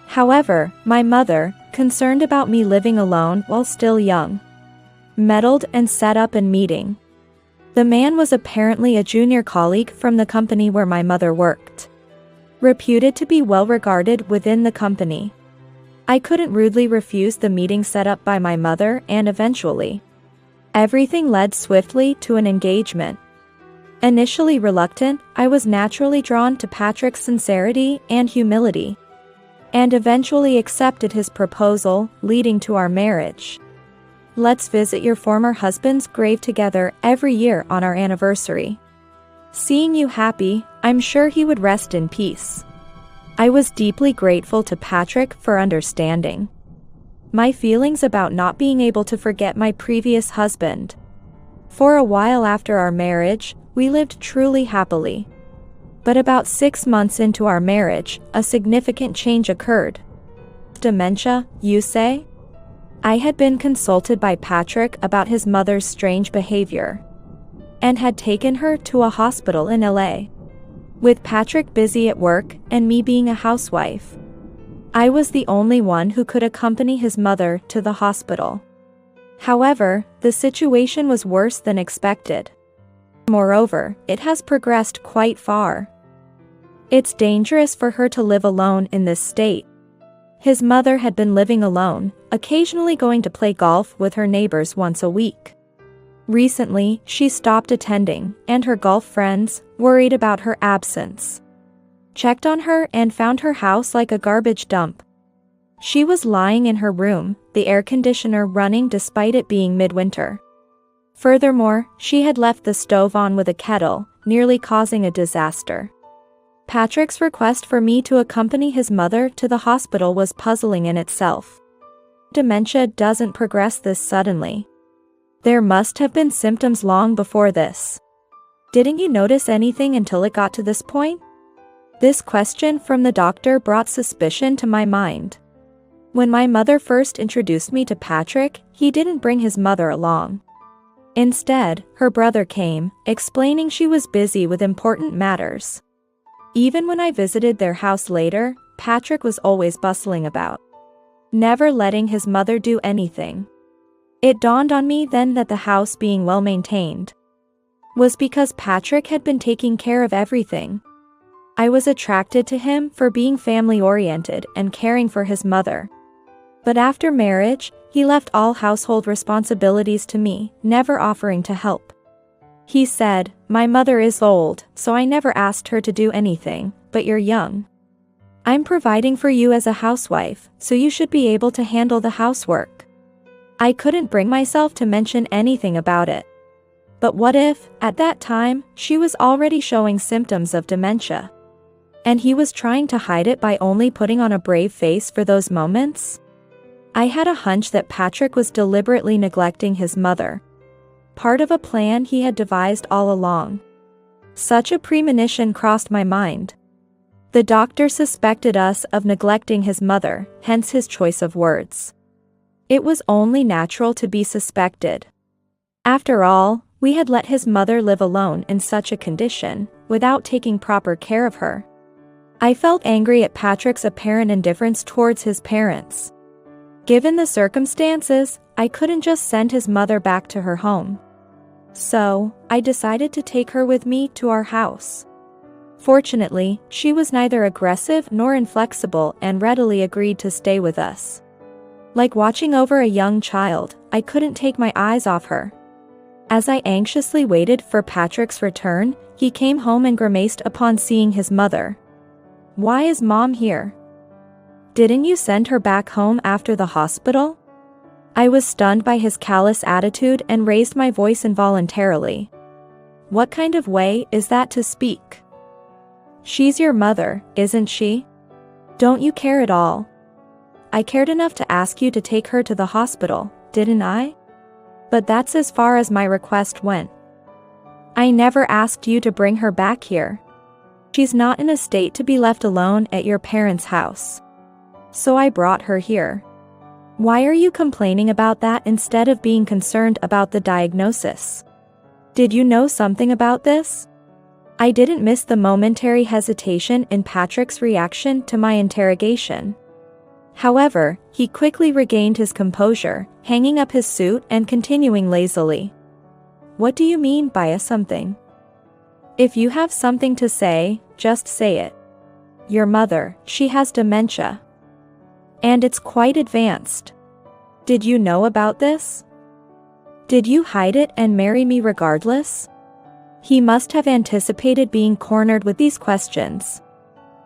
However, my mother, concerned about me living alone while still young, meddled and set up a meeting. The man was apparently a junior colleague from the company where my mother worked, reputed to be well regarded within the company. I couldn't rudely refuse the meeting set up by my mother, and eventually, everything led swiftly to an engagement. Initially reluctant, I was naturally drawn to Patrick's sincerity and humility, and eventually accepted his proposal, leading to our marriage. Let's visit your former husband's grave together every year on our anniversary. Seeing you happy, I'm sure he would rest in peace. I was deeply grateful to Patrick for understanding my feelings about not being able to forget my previous husband. For a while after our marriage, we lived truly happily. But about 6 months into our marriage, a significant change occurred. Dementia, you say? I had been consulted by Patrick about his mother's strange behavior, and had taken her to a hospital in LA. With Patrick busy at work and me being a housewife, I was the only one who could accompany his mother to the hospital. However, the situation was worse than expected. Moreover, it has progressed quite far. It's dangerous for her to live alone in this state. His mother had been living alone, occasionally going to play golf with her neighbors once a week. Recently, she stopped attending, and her golf friends, worried about her absence, checked on her and found her house like a garbage dump. She was lying in her room, the air conditioner running despite it being midwinter. Furthermore, she had left the stove on with a kettle, nearly causing a disaster. Patrick's request for me to accompany his mother to the hospital was puzzling in itself. Dementia doesn't progress this suddenly. There must have been symptoms long before this. Didn't you notice anything until it got to this point? This question from the doctor brought suspicion to my mind. When my mother first introduced me to Patrick, he didn't bring his mother along. Instead, her brother came, explaining she was busy with important matters. Even when I visited their house later, Patrick was always bustling about, never letting his mother do anything. It dawned on me then that the house being well maintained was because Patrick had been taking care of everything. I was attracted to him for being family-oriented and caring for his mother. But after marriage, he left all household responsibilities to me, never offering to help. He said, "My mother is old, so I never asked her to do anything, but you're young. I'm providing for you as a housewife, so you should be able to handle the housework." I couldn't bring myself to mention anything about it. But what if, at that time, she was already showing symptoms of dementia? And he was trying to hide it by only putting on a brave face for those moments? I had a hunch that Patrick was deliberately neglecting his mother. Part of a plan he had devised all along. Such a premonition crossed my mind. The doctor suspected us of neglecting his mother, hence his choice of words. It was only natural to be suspected. After all, we had let his mother live alone in such a condition, without taking proper care of her. I felt angry at Patrick's apparent indifference towards his parents. Given the circumstances, I couldn't just send his mother back to her home. So, I decided to take her with me to our house. Fortunately, she was neither aggressive nor inflexible and readily agreed to stay with us. Like watching over a young child, I couldn't take my eyes off her. As I anxiously waited for Patrick's return, he came home and grimaced upon seeing his mother. "Why is Mom here? Didn't you send her back home after the hospital?" I was stunned by his callous attitude and raised my voice involuntarily. "What kind of way is that to speak? She's your mother, isn't she? Don't you care at all? I cared enough to ask you to take her to the hospital, didn't I? But that's as far as my request went. I never asked you to bring her back here. She's not in a state to be left alone at your parents' house. So I brought her here. Why are you complaining about that instead of being concerned about the diagnosis? Did you know something about this?" I didn't miss the momentary hesitation in Patrick's reaction to my interrogation. However, he quickly regained his composure, hanging up his suit and continuing lazily. "What do you mean by a something? If you have something to say, just say it. Your mother, she has dementia. And it's quite advanced. Did you know about this? Did you hide it and marry me regardless?" He must have anticipated being cornered with these questions.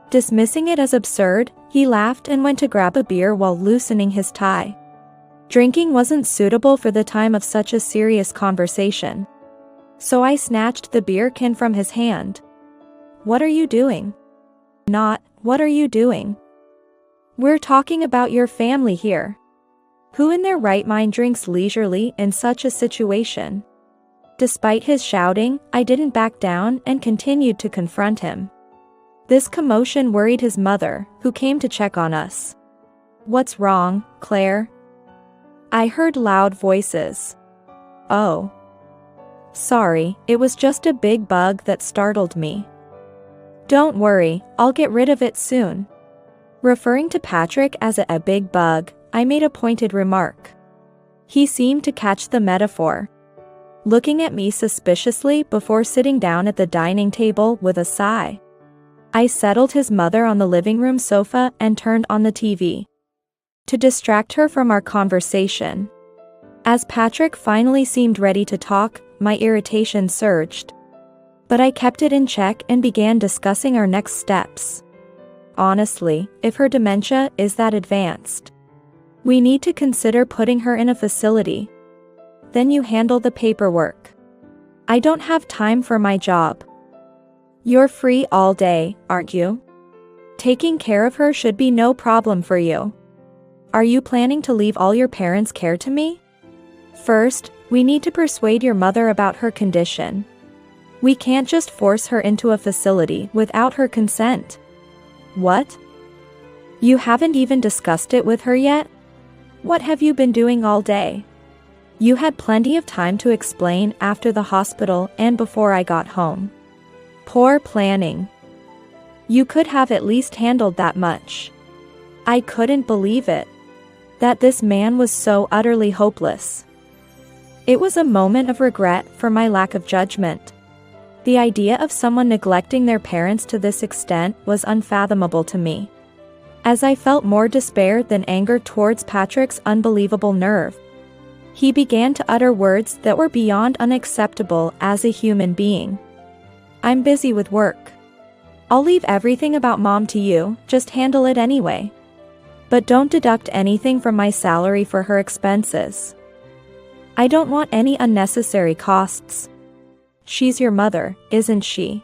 Dismissing it as absurd, he laughed and went to grab a beer while loosening his tie. Drinking wasn't suitable for the time of such a serious conversation. So I snatched the beer can from his hand. "What are you doing?" Not, "What are you doing?" We're talking about your family here. Who in their right mind drinks leisurely in such a situation? Despite his shouting, I didn't back down and continued to confront him. This commotion worried his mother, who came to check on us. "What's wrong, Claire?" I heard loud voices. "Oh. Sorry, it was just a big bug that startled me. Don't worry, I'll get rid of it soon." Referring to Patrick as a big bug, I made a pointed remark. He seemed to catch the metaphor, looking at me suspiciously before sitting down at the dining table with a sigh. I settled his mother on the living room sofa and turned on the TV to distract her from our conversation. As Patrick finally seemed ready to talk, my irritation surged. But I kept it in check and began discussing our next steps. Honestly, if her dementia is that advanced, we need to consider putting her in a facility. Then you handle the paperwork. I don't have time for my job. You're free all day, aren't you? Taking care of her should be no problem for you. Are you planning to leave all your parents' care to me? First, we need to persuade your mother about her condition. We can't just force her into a facility without her consent. What? You haven't even discussed it with her yet? What have you been doing all day? You had plenty of time to explain after the hospital and before I got home. Poor planning. You could have at least handled that much. I couldn't believe it. That this man was so utterly hopeless. It was a moment of regret for my lack of judgment. The idea of someone neglecting their parents to this extent was unfathomable to me. As I felt more despair than anger towards Patrick's unbelievable nerve, he began to utter words that were beyond unacceptable as a human being. I'm busy with work. I'll leave everything about Mom to you, just handle it anyway. But don't deduct anything from my salary for her expenses. I don't want any unnecessary costs. She's your mother, isn't she?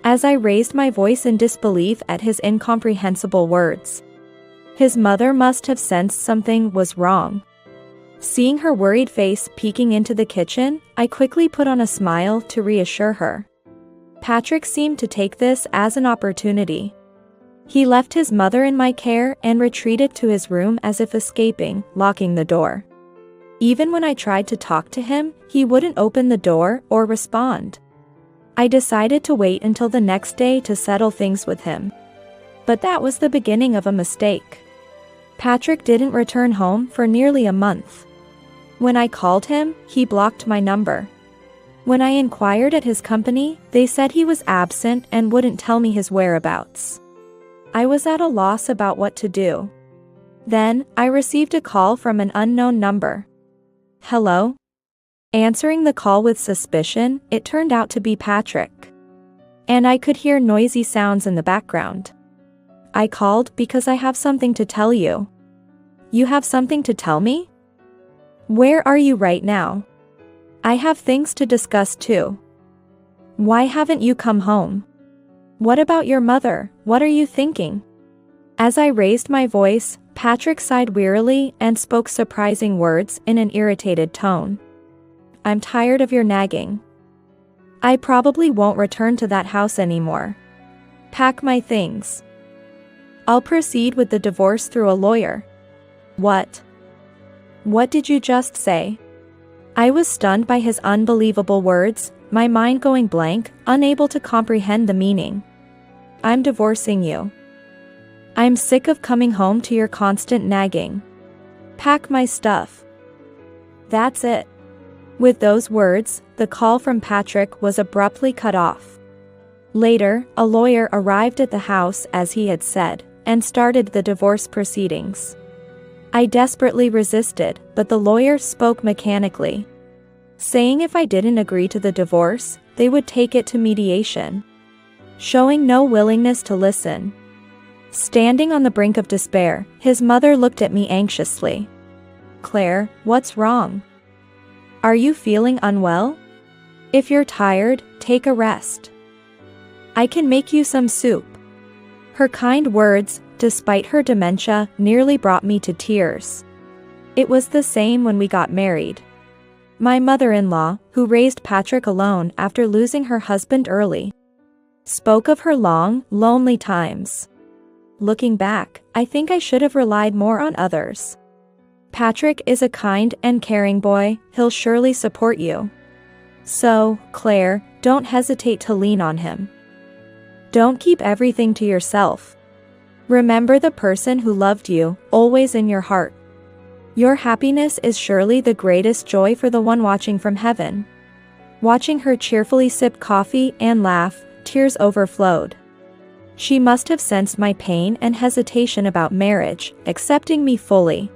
As I raised my voice in disbelief at his incomprehensible words. His mother must have sensed something was wrong. Seeing her worried face peeking into the kitchen, I quickly put on a smile to reassure her. Patrick seemed to take this as an opportunity. He left his mother in my care and retreated to his room as if escaping, locking the door. Even when I tried to talk to him, he wouldn't open the door or respond. I decided to wait until the next day to settle things with him. But that was the beginning of a mistake. Patrick didn't return home for nearly a month. When I called him, he blocked my number. When I inquired at his company, they said he was absent and wouldn't tell me his whereabouts. I was at a loss about what to do. Then, I received a call from an unknown number. Hello? Answering the call with suspicion, it turned out to be Patrick. And I could hear noisy sounds in the background. I called because I have something to tell you. You have something to tell me? Where are you right now? I have things to discuss too. Why haven't you come home? What about your mother? What are you thinking? As I raised my voice, Patrick sighed wearily and spoke surprising words in an irritated tone. I'm tired of your nagging. I probably won't return to that house anymore. Pack my things. I'll proceed with the divorce through a lawyer. What? What did you just say? I was stunned by his unbelievable words, my mind going blank, unable to comprehend the meaning. I'm divorcing you. I'm sick of coming home to your constant nagging. Pack my stuff. That's it. With those words, the call from Patrick was abruptly cut off. Later, a lawyer arrived at the house as he had said, and started the divorce proceedings. I desperately resisted, but the lawyer spoke mechanically, saying if I didn't agree to the divorce, they would take it to mediation. Showing no willingness to listen. Standing on the brink of despair, his mother looked at me anxiously. Claire, what's wrong? Are you feeling unwell? If you're tired, take a rest. I can make you some soup. Her kind words, despite her dementia, nearly brought me to tears. It was the same when we got married. My mother-in-law, who raised Patrick alone after losing her husband early, spoke of her long, lonely times. Looking back, I think I should have relied more on others. Patrick is a kind and caring boy, he'll surely support you. So, Claire, don't hesitate to lean on him. Don't keep everything to yourself. Remember the person who loved you, always in your heart. Your happiness is surely the greatest joy for the one watching from heaven. Watching her cheerfully sip coffee and laugh, tears overflowed. She must have sensed my pain and hesitation about marriage, accepting me fully.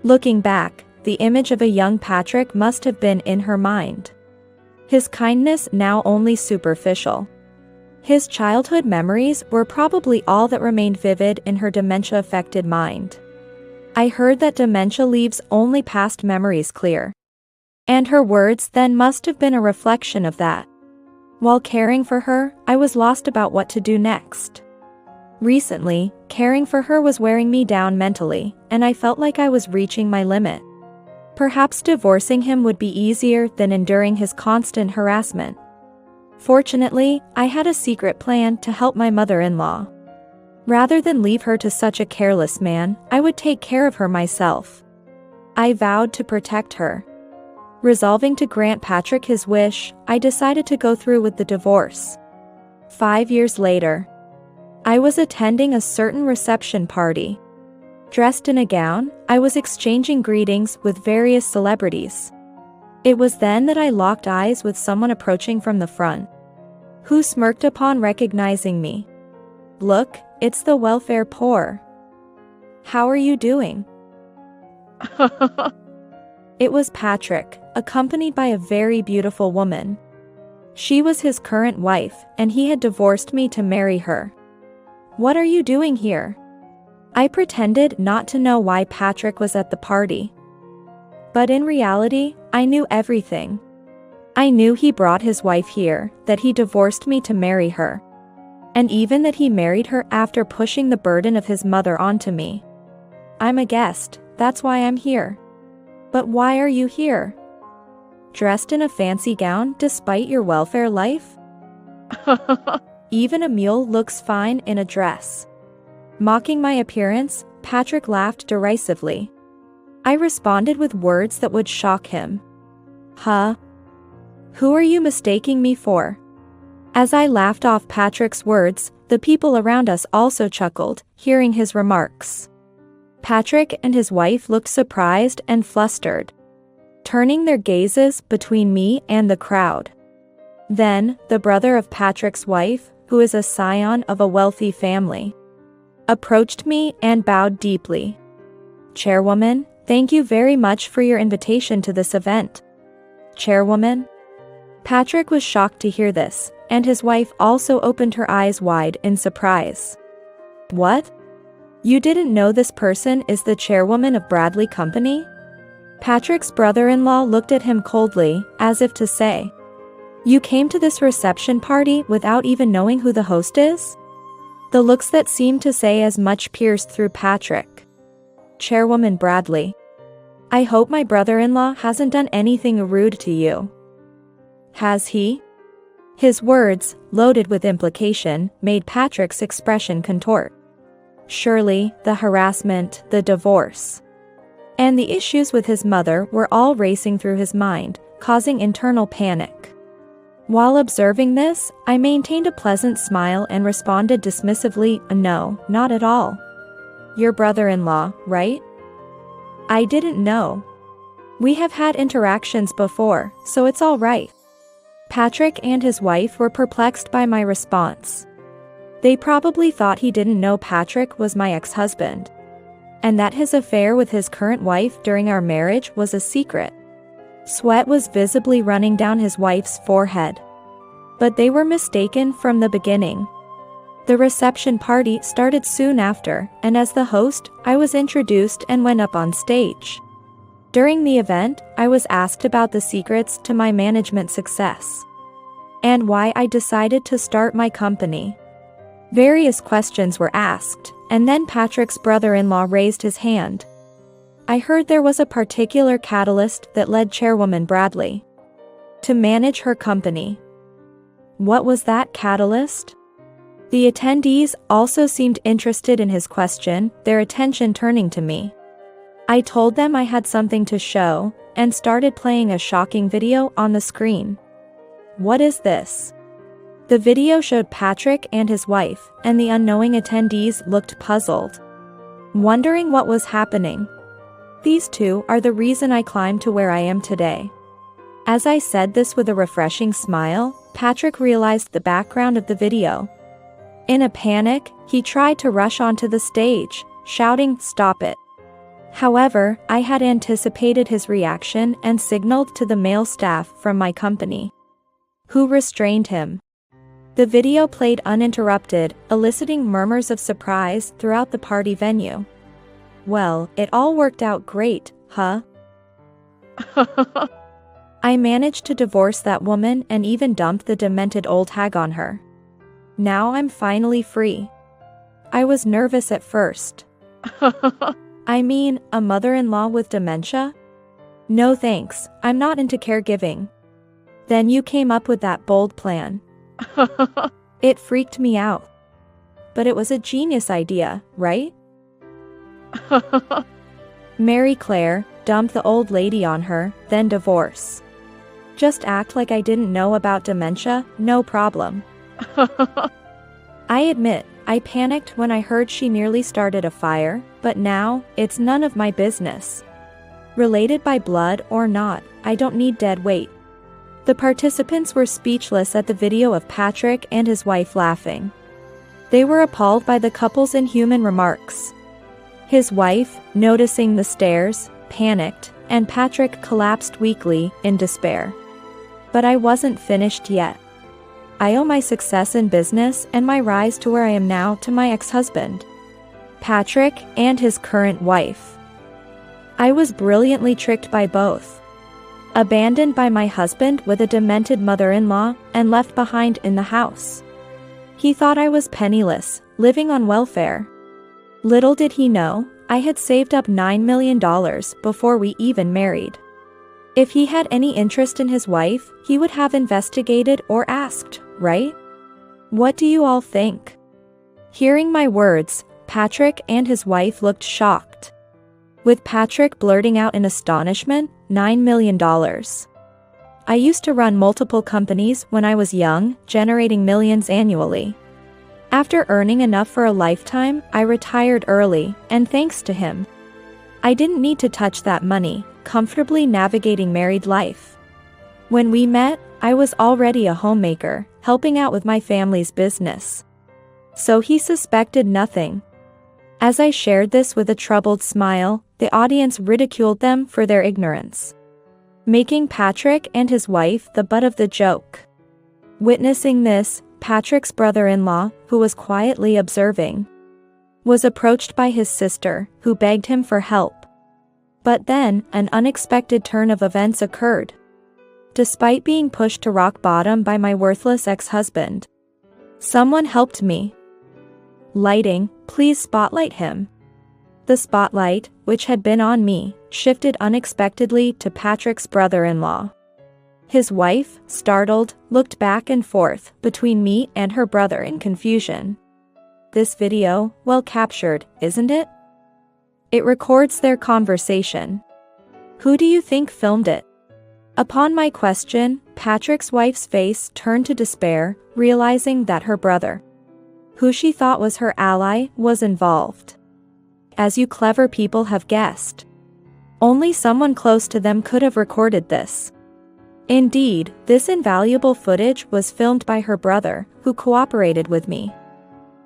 Looking back, the image of a young Patrick must have been in her mind. His kindness now only superficial. His childhood memories were probably all that remained vivid in her dementia-affected mind. I heard that dementia leaves only past memories clear. And her words then must have been a reflection of that. While caring for her, I was lost about what to do next. Recently, caring for her was wearing me down mentally, and I felt like I was reaching my limit. Perhaps divorcing him would be easier than enduring his constant harassment. Fortunately, I had a secret plan to help my mother-in-law. Rather than leave her to such a careless man, I would take care of her myself. I vowed to protect her. Resolving to grant Patrick his wish, I decided to go through with the divorce. 5 years later, I was attending a certain reception party. Dressed in a gown, I was exchanging greetings with various celebrities. It was then that I locked eyes with someone approaching from the front, who smirked upon recognizing me. "Look, it's the welfare poor. How are you doing?" It was Patrick, accompanied by a very beautiful woman. She was his current wife, and he had divorced me to marry her. "What are you doing here?" I pretended not to know why Patrick was at the party. But in reality, I knew everything. I knew he brought his wife here, that he divorced me to marry her. And even that he married her after pushing the burden of his mother onto me. "I'm a guest, that's why I'm here." "But why are you here? Dressed in a fancy gown despite your welfare life?" "Even a mule looks fine in a dress." Mocking my appearance, Patrick laughed derisively. I responded with words that would shock him. "Huh? Who are you mistaking me for?" As I laughed off Patrick's words, the people around us also chuckled, hearing his remarks. Patrick and his wife looked surprised and flustered, turning their gazes between me and the crowd. Then, the brother of Patrick's wife, who is a scion of a wealthy family, approached me and bowed deeply. "Chairwoman, thank you very much for your invitation to this event." "Chairwoman?" Patrick was shocked to hear this, and his wife also opened her eyes wide in surprise. "What? You didn't know this person is the chairwoman of Bradley Company?" Patrick's brother-in-law looked at him coldly, as if to say, "You came to this reception party without even knowing who the host is?" The looks that seemed to say as much pierced through Patrick. "Chairwoman Bradley, I hope my brother-in-law hasn't done anything rude to you." "Has he?" His words, loaded with implication, made Patrick's expression contort. Surely, the harassment, the divorce, and the issues with his mother were all racing through his mind, causing internal panic. While observing this, I maintained a pleasant smile and responded dismissively, "No, not at all. Your brother-in-law, right? I didn't know. We have had interactions before, so it's all right." Patrick and his wife were perplexed by my response. They probably thought he didn't know Patrick was my ex-husband, and that his affair with his current wife during our marriage was a secret. Sweat was visibly running down his wife's forehead. But they were mistaken from the beginning. The reception party started soon after, and as the host, I was introduced and went up on stage. During the event, I was asked about the secrets to my management success, and why I decided to start my company. Various questions were asked, and then Patrick's brother-in-law raised his hand. I heard there was a particular catalyst that led Chairwoman Bradley to manage her company. What was that catalyst? The attendees also seemed interested in his question, their attention turning to me. I told them I had something to show, and started playing a shocking video on the screen. "What is this?" The video showed Patrick and his wife, and the unknowing attendees looked puzzled, wondering what was happening. "These two are the reason I climbed to where I am today." As I said this with a refreshing smile, Patrick realized the background of the video. In a panic, he tried to rush onto the stage, shouting, "Stop it. However, I had anticipated his reaction and signaled to the male staff from my company, who restrained him. The video played uninterrupted, eliciting murmurs of surprise throughout the party venue. Well, it all worked out great, huh? I managed to divorce that woman and even dumped the demented old hag on her. Now I'm finally free. I was nervous at first. I mean, a mother-in-law with dementia? No thanks, I'm not into caregiving. Then you came up with that bold plan. It freaked me out. But it was a genius idea, right? Mary Claire, dump the old lady on her, then divorce. Just act like I didn't know about dementia, no problem. I admit, I panicked when I heard she nearly started a fire, but now, it's none of my business. Related by blood or not, I don't need dead weight. The participants were speechless at the video of Patrick and his wife laughing. They were appalled by the couple's inhuman remarks. His wife, noticing the stares, panicked, and Patrick collapsed weakly, in despair. But I wasn't finished yet. I owe my success in business and my rise to where I am now to my ex-husband, Patrick, and his current wife. I was brilliantly tricked by both. Abandoned by my husband with a demented mother-in-law and left behind in the house. He thought I was penniless, living on welfare. Little did he know, I had saved up $9 million before we even married. If he had any interest in his wife, he would have investigated or asked, right? What do you all think? Hearing my words, Patrick and his wife looked shocked. With Patrick blurting out in astonishment, $9 million. I used to run multiple companies when I was young, generating millions annually. After earning enough for a lifetime, I retired early, and thanks to him, I didn't need to touch that money, comfortably navigating married life. When we met, I was already a homemaker, helping out with my family's business. So he suspected nothing. As I shared this with a troubled smile, the audience ridiculed them for their ignorance, making Patrick and his wife the butt of the joke. Witnessing this, Patrick's brother-in-law, who was quietly observing, was approached by his sister, who begged him for help. But then, an unexpected turn of events occurred. Despite being pushed to rock bottom by my worthless ex-husband, someone helped me. Lighting, please spotlight him. The spotlight, which had been on me, shifted unexpectedly to Patrick's brother-in-law. His wife, startled, looked back and forth between me and her brother in confusion. This video, well captured, isn't it? It records their conversation. Who do you think filmed it? Upon my question, Patrick's wife's face turned to despair, realizing that her brother, who she thought was her ally, was involved. As you clever people have guessed, only someone close to them could have recorded this. Indeed, this invaluable footage was filmed by her brother, who cooperated with me.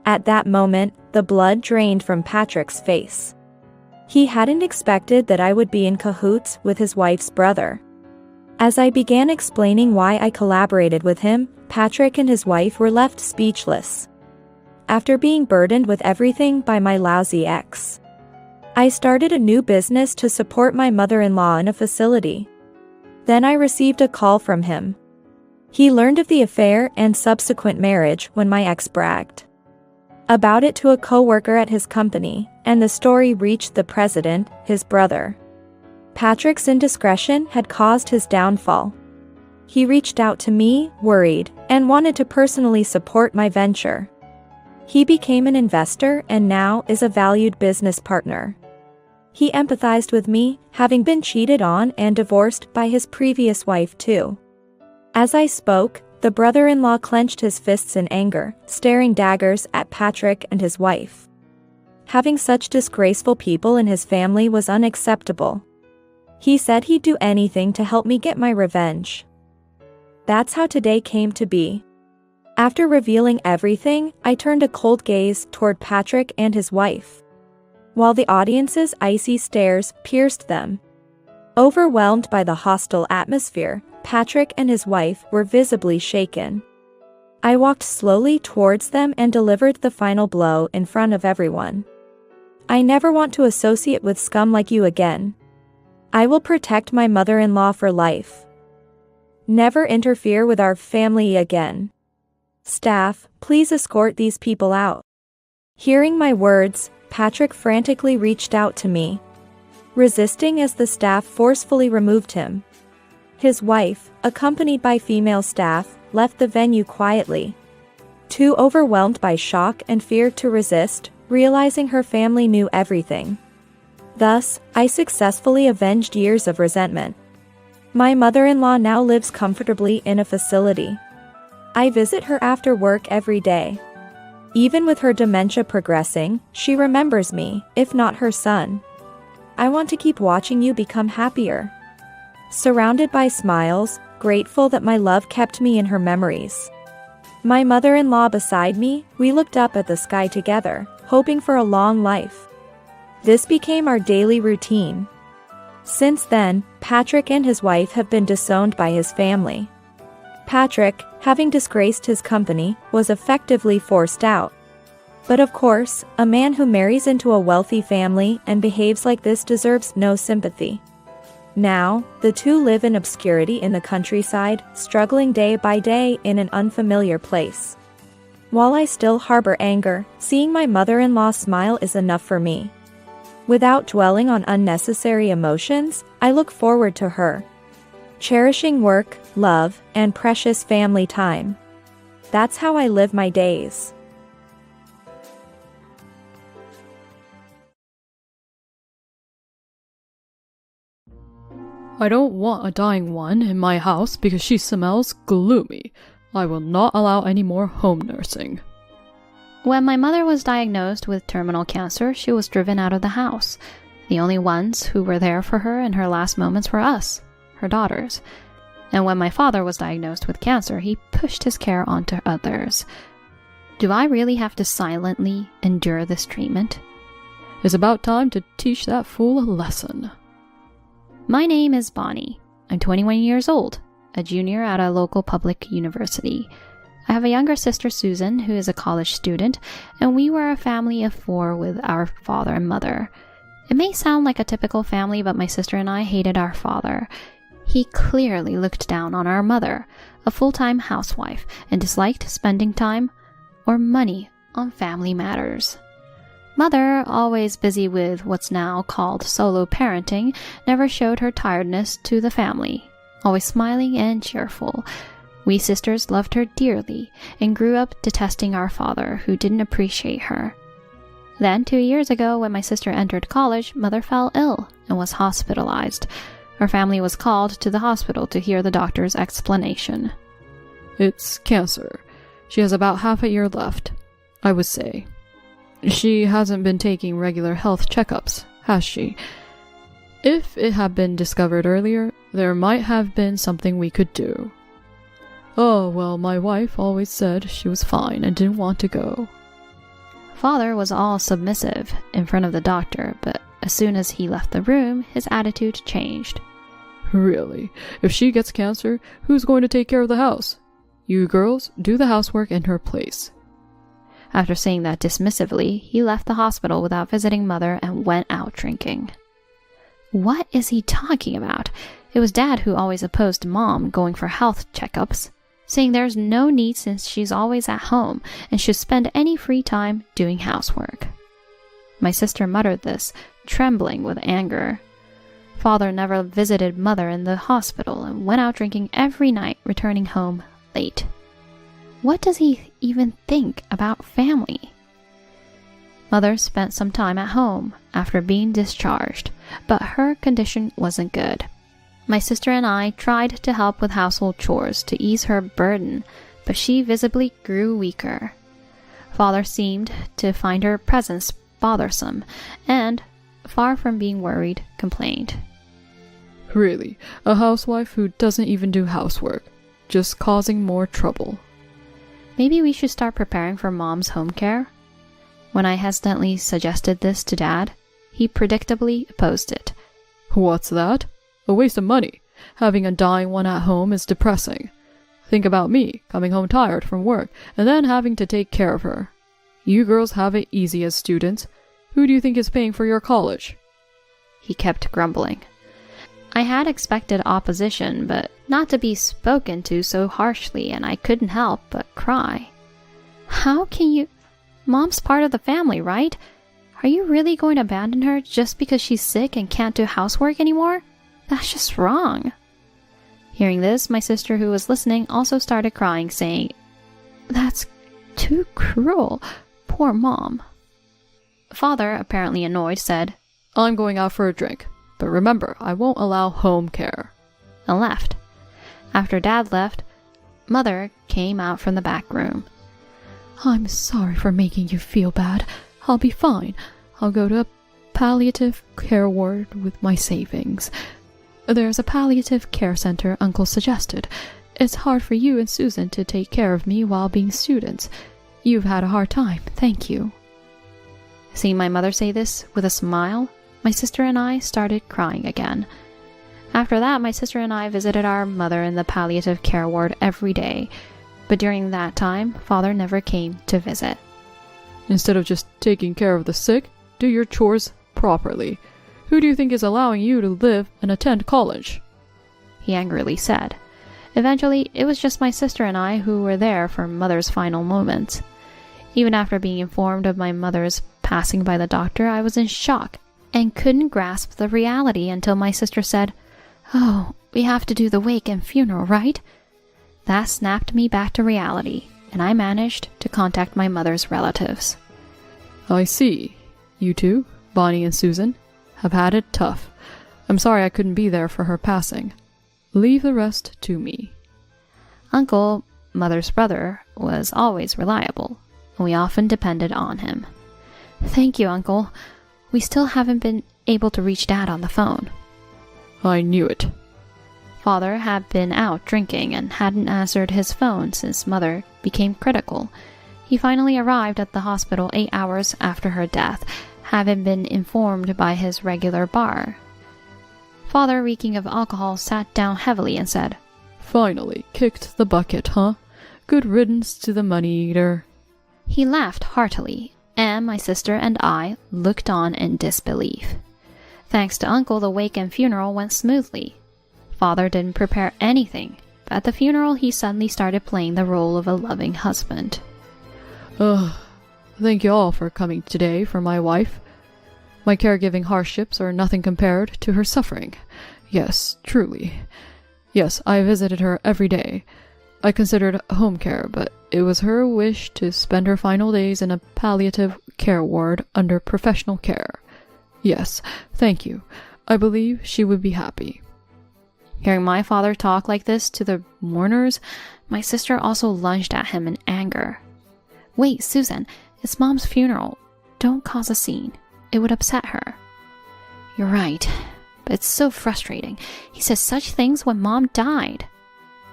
At that moment, the blood drained from Patrick's face. He hadn't expected that I would be in cahoots with his wife's brother. As I began explaining why I collaborated with him, Patrick and his wife were left speechless. After being burdened with everything by my lousy ex, I started a new business to support my mother-in-law in a facility. Then I received a call from him. He learned of the affair and subsequent marriage when my ex bragged about it to a co-worker at his company, and the story reached the president, his brother. Patrick's indiscretion had caused his downfall. He reached out to me, worried, and wanted to personally support my venture. He became an investor and now is a valued business partner. He empathized with me, having been cheated on and divorced by his previous wife too. As I spoke, the brother-in-law clenched his fists in anger, staring daggers at Patrick and his wife. Having such disgraceful people in his family was unacceptable. He said he'd do anything to help me get my revenge. That's how today came to be. After revealing everything, I turned a cold gaze toward Patrick and his wife. while the audience's icy stares pierced them. Overwhelmed by the hostile atmosphere, Patrick and his wife were visibly shaken. I walked slowly towards them and delivered the final blow in front of everyone. I never want to associate with scum like you again. I will protect my mother-in-law for life. Never interfere with our family again. Staff, please escort these people out. Hearing my words, Patrick frantically reached out to me, resisting as the staff forcefully removed him. His wife, accompanied by female staff, left the venue quietly, too overwhelmed by shock and fear to resist, realizing her family knew everything. Thus, I successfully avenged years of resentment. My mother-in-law now lives comfortably in a facility. I visit her after work every day. Even with her dementia progressing, she remembers me, if not her son. I want to keep watching you become happier. Surrounded by smiles, grateful that my love kept me in her memories. My mother-in-law beside me, we looked up at the sky together, hoping for a long life. This became our daily routine. Since then, Patrick and his wife have been disowned by his family. Patrick, having disgraced his company, was effectively forced out. But of course, a man who marries into a wealthy family and behaves like this deserves no sympathy. Now, the two live in obscurity in the countryside, struggling day by day in an unfamiliar place. While I still harbor anger, seeing my mother-in-law smile is enough for me. Without dwelling on unnecessary emotions, I look forward to her cherishing work, love, and precious family time. That's how I live my days. I don't want a dying one in my house because she smells gloomy. I will not allow any more home nursing. When my mother was diagnosed with terminal cancer, she was driven out of the house. The only ones who were there for her in her last moments were us, her daughters. And when my father was diagnosed with cancer, he pushed his care onto others. Do I really have to silently endure this treatment? It's about time to teach that fool a lesson. My name is Bonnie. I'm 21 years old, a junior at a local public university. I have a younger sister, Susan, who is a college student, and we were a family of 4 with our father and mother. It may sound like a typical family, but my sister and I hated our father. He clearly looked down on our mother, a full-time housewife, and disliked spending time or money on family matters. Mother, always busy with what's now called solo parenting, never showed her tiredness to the family, always smiling and cheerful. We sisters loved her dearly and grew up detesting our father, who didn't appreciate her. Then, 2 years ago, when my sister entered college, Mother fell ill and was hospitalized. Our family was called to the hospital to hear the doctor's explanation. It's cancer. She has about half a year left, I would say. She hasn't been taking regular health checkups, has she? If it had been discovered earlier, there might have been something we could do. Oh, well, my wife always said she was fine and didn't want to go. Father was all submissive in front of the doctor, but as soon as he left the room, his attitude changed. Really? If she gets cancer, who's going to take care of the house? You girls, do the housework in her place. After saying that dismissively, he left the hospital without visiting Mother and went out drinking. What is he talking about? It was Dad who always opposed Mom going for health checkups, saying there's no need since she's always at home and should spend any free time doing housework. My sister muttered this, trembling with anger. Father never visited Mother in the hospital and went out drinking every night, returning home late. What does he even think about family? Mother spent some time at home after being discharged, but her condition wasn't good. My sister and I tried to help with household chores to ease her burden, but she visibly grew weaker. Father seemed to find her presence bothersome, and, far from being worried, complained. Really, a housewife who doesn't even do housework, just causing more trouble. Maybe we should start preparing for Mom's home care? When I hesitantly suggested this to Dad, he predictably opposed it. What's that? A waste of money. Having a dying one at home is depressing. Think about me, coming home tired from work, and then having to take care of her. You girls have it easy as students. Who do you think is paying for your college? He kept grumbling. I had expected opposition, but not to be spoken to so harshly, and I couldn't help but cry. How can you... Mom's part of the family, right? Are you really going to abandon her just because she's sick and can't do housework anymore? That's just wrong. Hearing this, my sister who was listening also started crying, saying, That's too cruel. Poor Mom. Father, apparently annoyed, said, I'm going out for a drink, but remember, I won't allow home care. And left. After Dad left, Mother came out from the back room. I'm sorry for making you feel bad. I'll be fine. I'll go to a palliative care ward with my savings. There's a palliative care center Uncle suggested. It's hard for you and Susan to take care of me while being students. You've had a hard time, thank you. Seeing my mother say this with a smile, my sister and I started crying again. After that, my sister and I visited our mother in the palliative care ward every day, but during that time, Father never came to visit. Instead of just taking care of the sick, do your chores properly. Who do you think is allowing you to live and attend college? He angrily said. Eventually, it was just my sister and I who were there for Mother's final moments. Even after being informed of my mother's passing by the doctor, I was in shock and couldn't grasp the reality until my sister said, Oh, we have to do the wake and funeral, right? That snapped me back to reality, and I managed to contact my mother's relatives. I see. You two, Bonnie and Susan, have had it tough. I'm sorry I couldn't be there for her passing. Leave the rest to me. Uncle, Mother's brother, was always reliable, and we often depended on him. Thank you, Uncle. We still haven't been able to reach Dad on the phone. I knew it. Father had been out drinking and hadn't answered his phone since Mother became critical. He finally arrived at the hospital 8 hours after her death, having been informed by his regular bar. Father, reeking of alcohol, sat down heavily and said, Finally, kicked the bucket, huh? Good riddance to the money-eater. He laughed heartily, and my sister and I looked on in disbelief. Thanks to Uncle, the wake and funeral went smoothly. Father didn't prepare anything, but at the funeral he suddenly started playing the role of a loving husband. Thank you all for coming today for my wife. My caregiving hardships are nothing compared to her suffering. Yes, truly. Yes, I visited her every day. I considered home care, but it was her wish to spend her final days in a palliative care ward under professional care. Yes, thank you. I believe she would be happy. Hearing my father talk like this to the mourners, my sister also lunged at him in anger. Wait, Susan, it's Mom's funeral. Don't cause a scene. It would upset her. You're right, but it's so frustrating. He says such things when Mom died.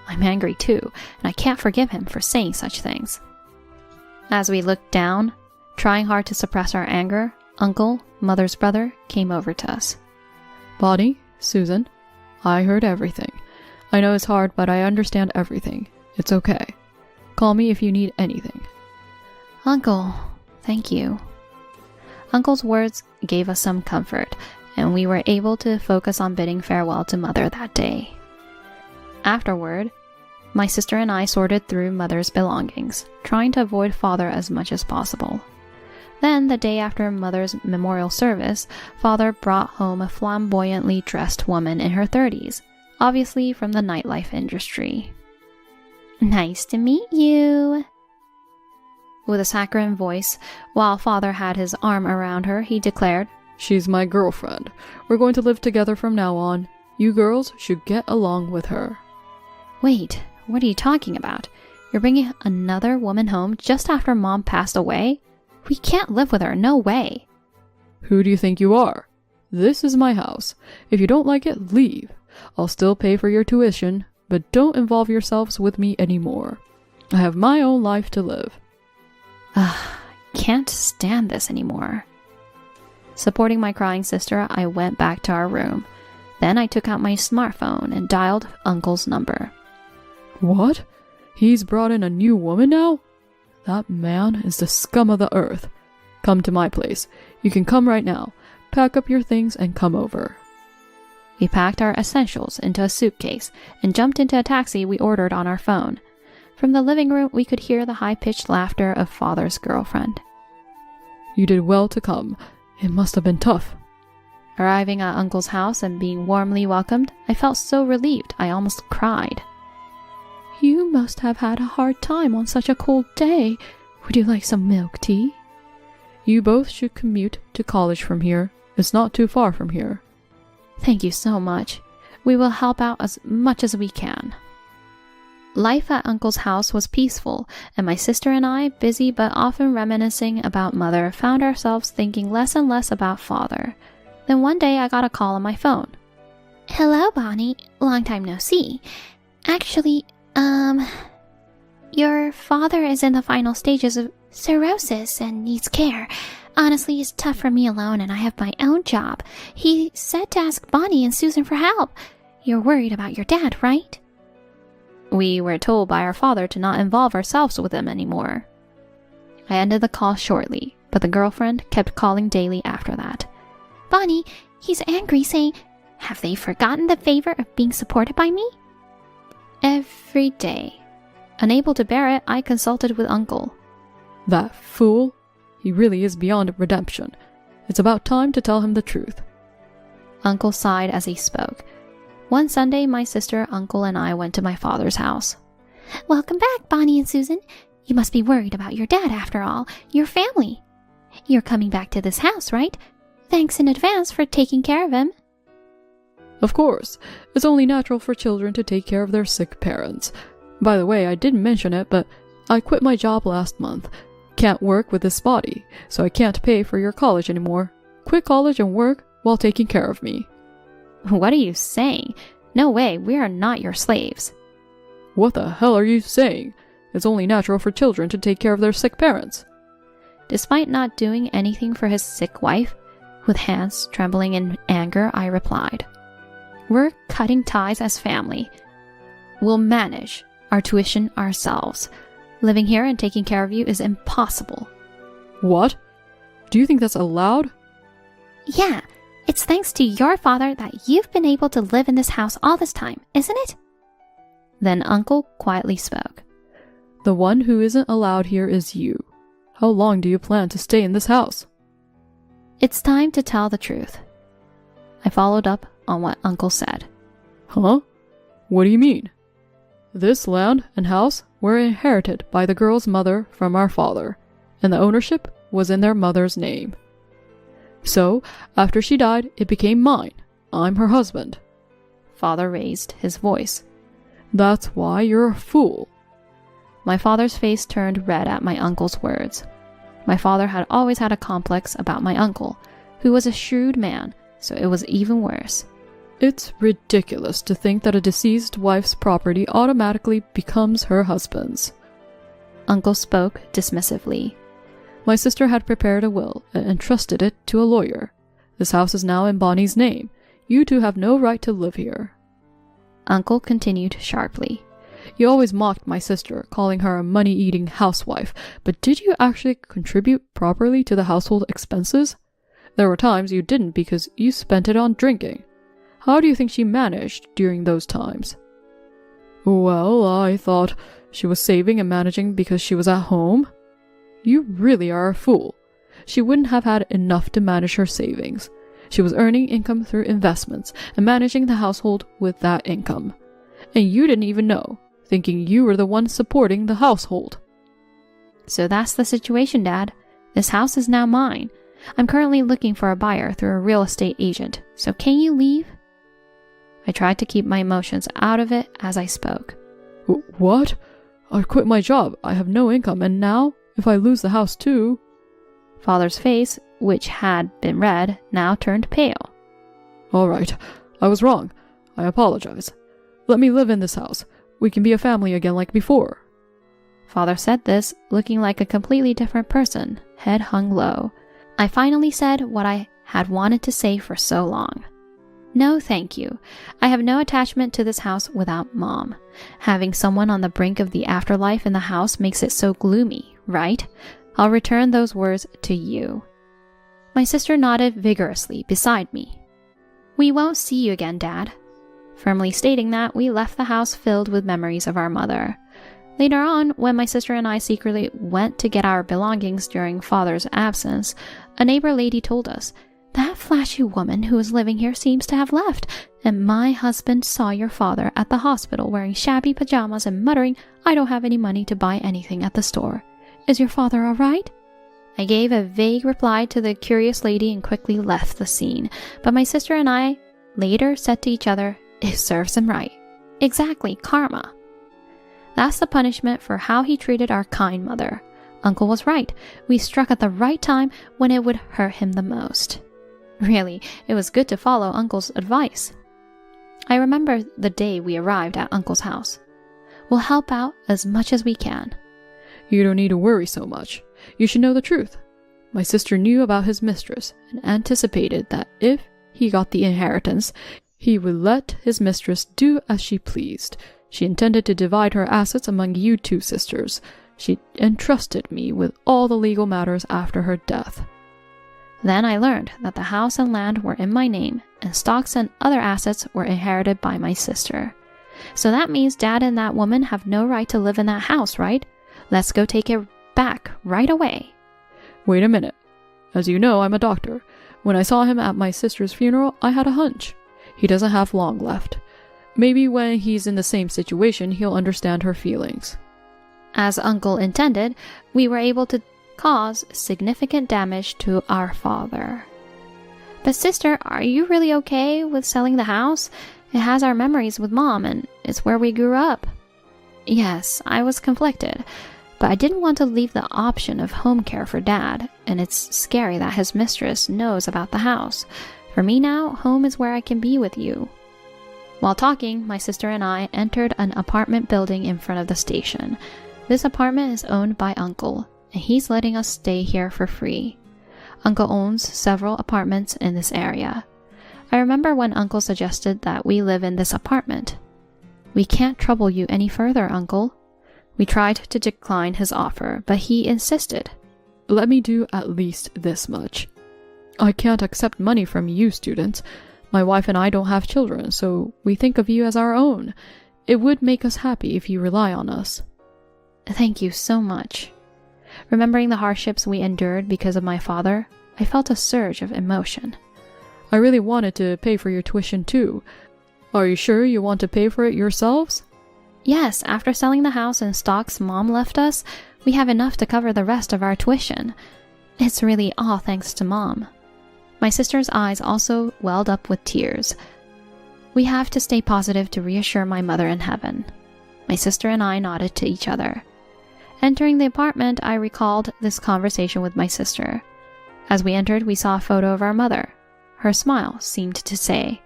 I'm angry too, and I can't forgive him for saying such things. As we looked down, trying hard to suppress our anger, Uncle, Mother's brother, came over to us. Bonnie, Susan, I heard everything. I know it's hard, but I understand everything. It's okay. Call me if you need anything. Uncle, thank you. Uncle's words gave us some comfort, and we were able to focus on bidding farewell to Mother that day. Afterward, my sister and I sorted through Mother's belongings, trying to avoid Father as much as possible. Then, the day after Mother's memorial service, Father brought home a flamboyantly dressed woman in her 30s, obviously from the nightlife industry. Nice to meet you. With a saccharine voice, while Father had his arm around her, he declared, She's my girlfriend. We're going to live together from now on. You girls should get along with her. Wait, what are you talking about? You're bringing another woman home just after Mom passed away? We can't live with her, no way. Who do you think you are? This is my house. If you don't like it, leave. I'll still pay for your tuition, but don't involve yourselves with me anymore. I have my own life to live. Can't stand this anymore. Supporting my crying sister, I went back to our room. Then I took out my smartphone and dialed Uncle's number. What? He's brought in a new woman now? That man is the scum of the earth. Come to my place. You can come right now. Pack up your things and come over. We packed our essentials into a suitcase and jumped into a taxi we ordered on our phone. From the living room, we could hear the high-pitched laughter of Father's girlfriend. You did well to come. It must have been tough. Arriving at Uncle's house and being warmly welcomed, I felt so relieved I almost cried. You must have had a hard time on such a cold day. Would you like some milk tea? You both should commute to college from here. It's not too far from here. Thank you so much. We will help out as much as we can. Life at Uncle's house was peaceful, and my sister and I, busy but often reminiscing about Mother, found ourselves thinking less and less about Father. Then one day I got a call on my phone. Hello, Bonnie. Long time no see. Actually, your father is in the final stages of cirrhosis and needs care. Honestly, it's tough for me alone and I have my own job. He said to ask Bonnie and Susan for help. You're worried about your dad, right? We were told by our father to not involve ourselves with him anymore. I ended the call shortly, but the girlfriend kept calling daily after that. Bonnie, he's angry, saying, have they forgotten the favor of being supported by me? Every day. Unable to bear it, I consulted with Uncle. That fool? He really is beyond redemption. It's about time to tell him the truth. Uncle sighed as he spoke. One Sunday, my sister, Uncle, and I went to my father's house. Welcome back, Bonnie and Susan. You must be worried about your dad after all, your family. You're coming back to this house, right? Thanks in advance for taking care of him. Of course. It's only natural for children to take care of their sick parents. By the way, I didn't mention it, but I quit my job last month. Can't work with this body, so I can't pay for your college anymore. Quit college and work while taking care of me. What are you saying? No way, we are not your slaves. What the hell are you saying? It's only natural for children to take care of their sick parents. Despite not doing anything for his sick wife, with hands trembling in anger, I replied, we're cutting ties as family. We'll manage our tuition ourselves. Living here and taking care of you is impossible. What? Do you think that's allowed? Yeah, it's thanks to your father that you've been able to live in this house all this time, isn't it? Then Uncle quietly spoke. The one who isn't allowed here is you. How long do you plan to stay in this house? It's time to tell the truth. I followed up on what Uncle said. Huh? What do you mean? This land and house were inherited by the girl's mother from our father, and the ownership was in their mother's name. So, after she died, it became mine. I'm her husband. Father raised his voice. That's why you're a fool. My father's face turned red at my uncle's words. My father had always had a complex about my uncle, who was a shrewd man, so it was even worse. It's ridiculous to think that a deceased wife's property automatically becomes her husband's. Uncle spoke dismissively. My sister had prepared a will and entrusted it to a lawyer. This house is now in Bonnie's name. You two have no right to live here. Uncle continued sharply. You always mocked my sister, calling her a money-eating housewife, but did you actually contribute properly to the household expenses? There were times you didn't because you spent it on drinking. How do you think she managed during those times? Well, I thought she was saving and managing because she was at home. You really are a fool. She wouldn't have had enough to manage her savings. She was earning income through investments and managing the household with that income. And you didn't even know, thinking you were the one supporting the household. So that's the situation, Dad. This house is now mine. I'm currently looking for a buyer through a real estate agent, so can you leave? I tried to keep my emotions out of it as I spoke. What? I quit my job. I have no income, and now, if I lose the house too... Father's face, which had been red, now turned pale. All right. I was wrong. I apologize. Let me live in this house. We can be a family again like before. Father said this, looking like a completely different person, head hung low. I finally said what I had wanted to say for so long. No, thank you. I have no attachment to this house without Mom. Having someone on the brink of the afterlife in the house makes it so gloomy, right? I'll return those words to you. My sister nodded vigorously beside me. We won't see you again, Dad. Firmly stating that, we left the house filled with memories of our mother. Later on, when my sister and I secretly went to get our belongings during Father's absence, a neighbor lady told us, "That flashy woman who is living here seems to have left, and my husband saw your father at the hospital wearing shabby pajamas and muttering, 'I don't have any money to buy anything at the store. Is your father all right?'" I gave a vague reply to the curious lady and quickly left the scene, but my sister and I later said to each other, "It serves him right." Exactly, karma. That's the punishment for how he treated our kind mother. Uncle was right. We struck at the right time when it would hurt him the most. Really, it was good to follow Uncle's advice. I remember the day we arrived at Uncle's house. We'll help out as much as we can. You don't need to worry so much. You should know the truth. My sister knew about his mistress and anticipated that if he got the inheritance, he would let his mistress do as she pleased. She intended to divide her assets among you two sisters. She entrusted me with all the legal matters after her death. Then I learned that the house and land were in my name, and stocks and other assets were inherited by my sister. So that means Dad and that woman have no right to live in that house, right? Let's go take it back right away. Wait a minute. As you know, I'm a doctor. When I saw him at my sister's funeral, I had a hunch. He doesn't have long left. Maybe when he's in the same situation, he'll understand her feelings. As Uncle intended, we were able to cause significant damage to our father. But sister, are you really okay with selling the house? It has our memories with Mom, and it's where we grew up. Yes, I was conflicted, but I didn't want to leave the option of home care for Dad, and it's scary that his mistress knows about the house. For me now, home is where I can be with you. While talking, my sister and I entered an apartment building in front of the station. This apartment is owned by Uncle, and he's letting us stay here for free. Uncle owns several apartments in this area. I remember when Uncle suggested that we live in this apartment. "We can't trouble you any further, Uncle." We tried to decline his offer, but he insisted. Let me do at least this much. I can't accept money from you students. My wife and I don't have children, so we think of you as our own. It would make us happy if you rely on us. Thank you so much. Remembering the hardships we endured because of my father, I felt a surge of emotion. I really wanted to pay for your tuition too. Are you sure you want to pay for it yourselves? Yes, after selling the house and stocks Mom left us, we have enough to cover the rest of our tuition. It's really all thanks to Mom. My sister's eyes also welled up with tears. We have to stay positive to reassure my mother in heaven. My sister and I nodded to each other. Entering the apartment, I recalled this conversation with my sister. As we entered, we saw a photo of our mother. Her smile seemed to say,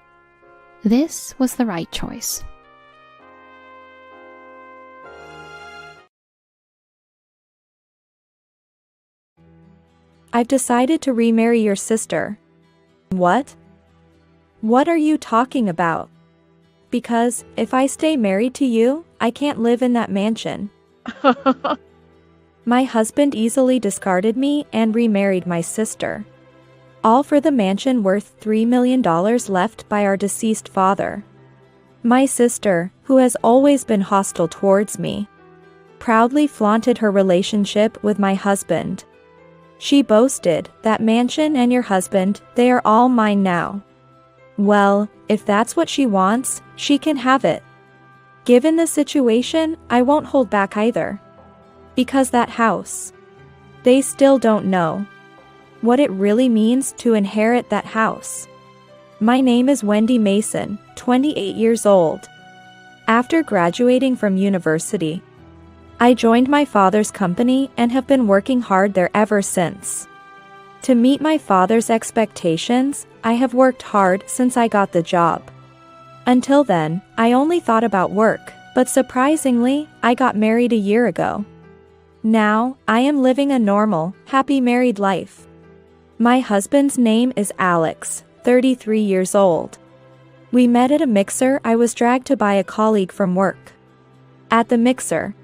"This was the right choice." I've decided to remarry your sister. What? What are you talking about? Because if I stay married to you, I can't live in that mansion. My husband easily discarded me and remarried my sister. All for the mansion worth $3 million left by our deceased father. My sister, who has always been hostile towards me, proudly flaunted her relationship with my husband. She boasted, "That mansion and your husband, they are all mine now." Well, if that's what she wants, she can have it. Given the situation, I won't hold back either. Because that house, they still don't know what it really means to inherit that house. My name is Wendy Mason, 28 years old. After graduating from university, I joined my father's company and have been working hard there ever since. To meet my father's expectations, I have worked hard since I got the job. Until then, I only thought about work, but surprisingly, I got married a year ago. Now, I am living a normal, happy married life. My husband's name is Alex, 33 years old. We met at a mixer I was dragged to by a colleague from work. At the mixer,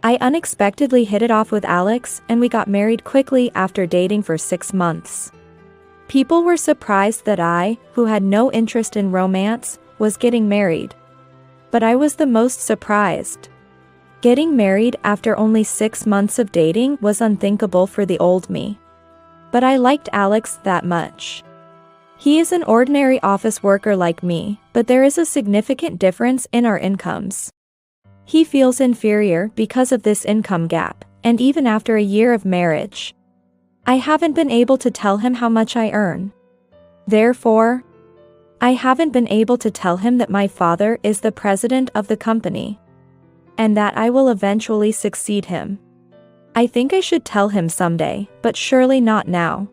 I unexpectedly hit it off with Alex and we got married quickly after dating for 6 months. People were surprised that I, who had no interest in romance, was getting married. But I was the most surprised. Getting married after only 6 months of dating was unthinkable for the old me. But I liked Alex that much. He is an ordinary office worker like me, but there is a significant difference in our incomes. He feels inferior because of this income gap, and even after a year of marriage, I haven't been able to tell him how much I earn. Therefore, I haven't been able to tell him that my father is the president of the company, and that I will eventually succeed him. I think I should tell him someday, but surely not now.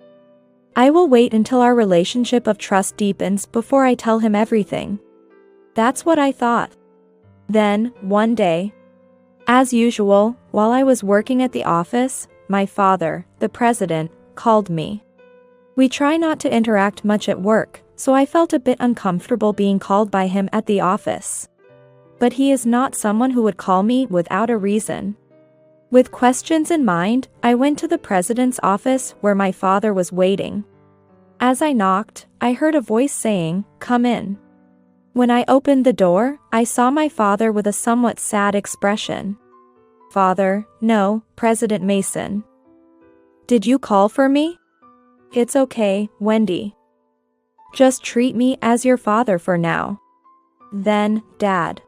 I will wait until our relationship of trust deepens before I tell him everything. That's what I thought. Then, one day, as usual, while I was working at the office, my father, the president, called me. We try not to interact much at work, so I felt a bit uncomfortable being called by him at the office. But he is not someone who would call me without a reason. With questions in mind, I went to the president's office where my father was waiting. As I knocked, I heard a voice saying, "Come in." When I opened the door, I saw my father with a somewhat sad expression. "Father, no, President Mason. Did you call for me?" "It's okay, Wendy. Just treat me as your father for now." Then, Dad.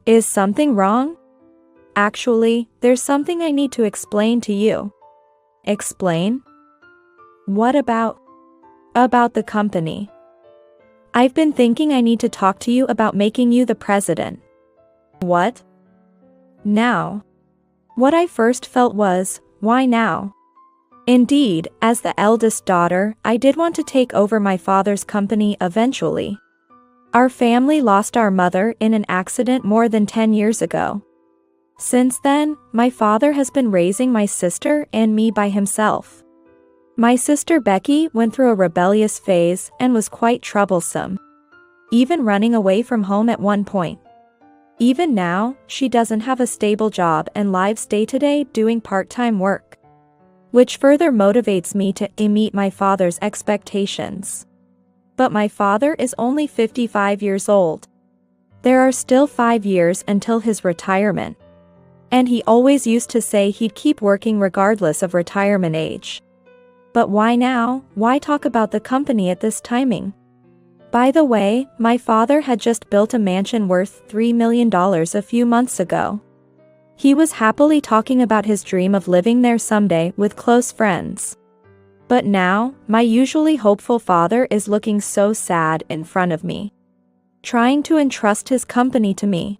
"Is something wrong?" "Actually, there's something I need to explain to you." "Explain? What about?" "About the company. I've been thinking I need to talk to you about making you the president." "What? Now?" What I first felt was, why now? Indeed, as the eldest daughter, I did want to take over my father's company eventually. Our family lost our mother in an accident more than 10 years ago. Since then, my father has been raising my sister and me by himself. My sister Becky went through a rebellious phase and was quite troublesome, even running away from home at one point. Even now, she doesn't have a stable job and lives day-to-day doing part-time work, which further motivates me to meet my father's expectations. But my father is only 55 years old. There are still 5 years until his retirement. And he always used to say he'd keep working regardless of retirement age. But why now? Why talk about the company at this timing? By the way, my father had just built a mansion worth $3 million a few months ago. He was happily talking about his dream of living there someday with close friends. But now, my usually hopeful father is looking so sad in front of me, trying to entrust his company to me.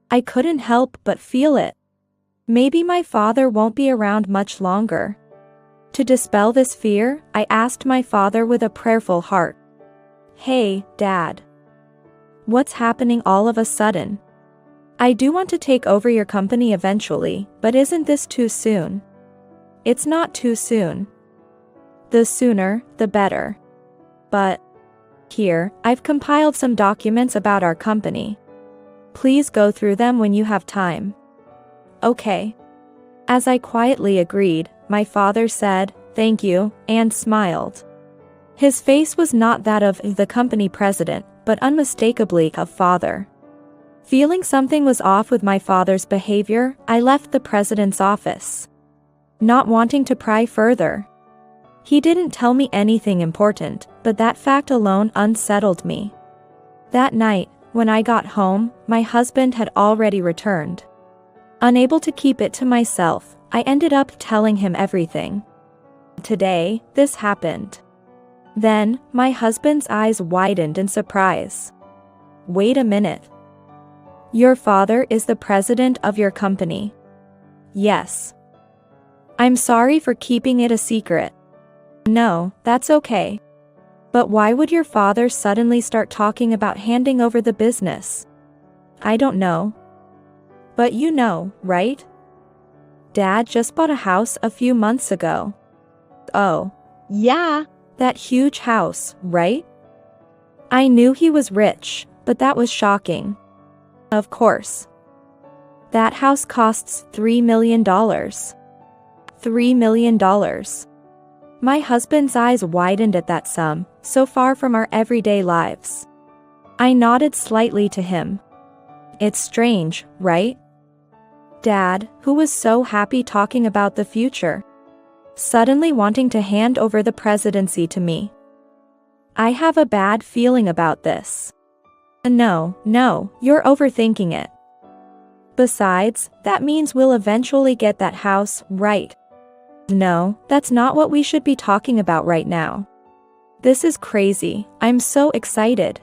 I couldn't help but feel it. Maybe my father won't be around much longer. To dispel this fear, I asked my father with a prayerful heart, "Hey, Dad. What's happening all of a sudden? I do want to take over your company eventually, but isn't this too soon?" "It's not too soon. The sooner, the better. But here, I've compiled some documents about our company. Please go through them when you have time." "Okay." As I quietly agreed, my father said, "Thank you," and smiled. His face was not that of the company president, but unmistakably of father. Feeling something was off with my father's behavior, I left the president's office, not wanting to pry further. He didn't tell me anything important, but that fact alone unsettled me. That night, when I got home, my husband had already returned. Unable to keep it to myself, I ended up telling him everything. Today, this happened. Then, my husband's eyes widened in surprise. "Wait a minute. Your father is the president of your company?" "Yes." "I'm sorry for keeping it a secret." "No, that's okay. But why would your father suddenly start talking about handing over the business?" "I don't know." "But you know, right? Dad just bought a house a few months ago." "Oh. Yeah, that huge house, right? I knew he was rich, but that was shocking. Of course. That house costs $3 million. $3 million. My husband's eyes widened at that sum, so far from our everyday lives. I nodded slightly to him. It's strange, right? Dad, who was so happy talking about the future, suddenly wanting to hand over the presidency to me. I have a bad feeling about this. No, you're overthinking it. Besides, that means we'll eventually get that house, right? No, that's not what we should be talking about right now. This is crazy, I'm so excited.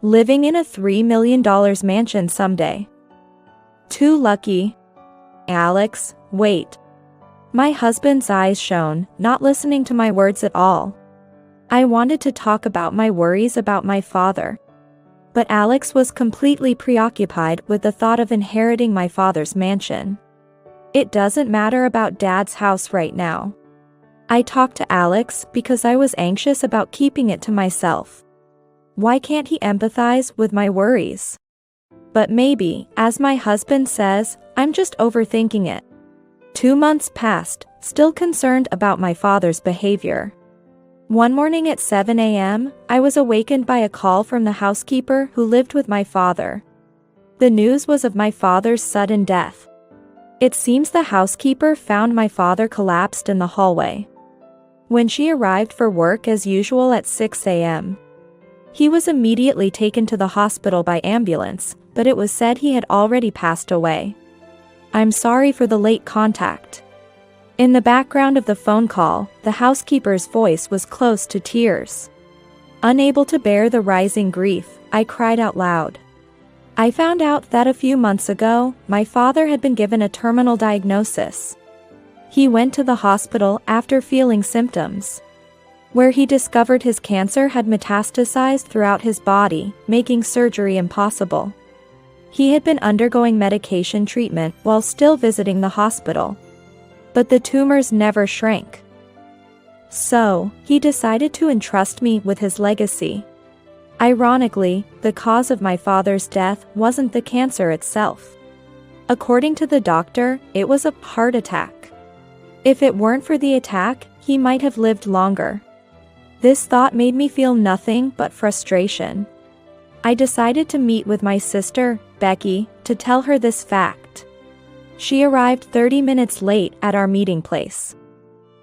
Living in a $3 million mansion someday. Too lucky. Alex, wait. My husband's eyes shone, not listening to my words at all. I wanted to talk about my worries about my father. But Alex was completely preoccupied with the thought of inheriting my father's mansion. It doesn't matter about Dad's house right now. I talked to Alex because I was anxious about keeping it to myself. Why can't he empathize with my worries? But maybe, as my husband says, I'm just overthinking it. 2 months passed, still concerned about my father's behavior. One morning at 7 a.m., I was awakened by a call from the housekeeper who lived with my father. The news was of my father's sudden death. It seems the housekeeper found my father collapsed in the hallway. When she arrived for work as usual at 6 a.m., he was immediately taken to the hospital by ambulance, but it was said he had already passed away. I'm sorry for the late contact. In the background of the phone call, the housekeeper's voice was close to tears. Unable to bear the rising grief, I cried out loud. I found out that a few months ago, my father had been given a terminal diagnosis. He went to the hospital after feeling symptoms, where he discovered his cancer had metastasized throughout his body, making surgery impossible. He had been undergoing medication treatment while still visiting the hospital. But the tumors never shrank. So, he decided to entrust me with his legacy. Ironically, the cause of my father's death wasn't the cancer itself. According to the doctor, it was a heart attack. If it weren't for the attack, he might have lived longer. This thought made me feel nothing but frustration. I decided to meet with my sister, Becky, to tell her this fact. She arrived 30 minutes late at our meeting place.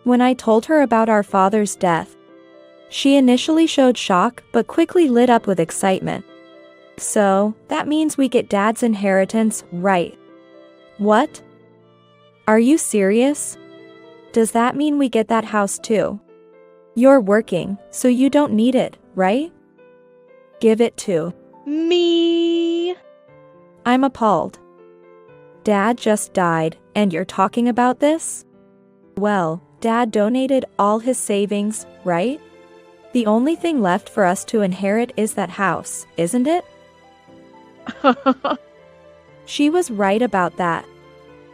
When I told her about our father's death, she initially showed shock but quickly lit up with excitement. So, that means we get Dad's inheritance, right? What? Are you serious? Does that mean we get that house too? You're working, so you don't need it, right? Give it to me. I'm appalled. Dad just died, and you're talking about this? Well, Dad donated all his savings, right? The only thing left for us to inherit is that house, isn't it? She was right about that.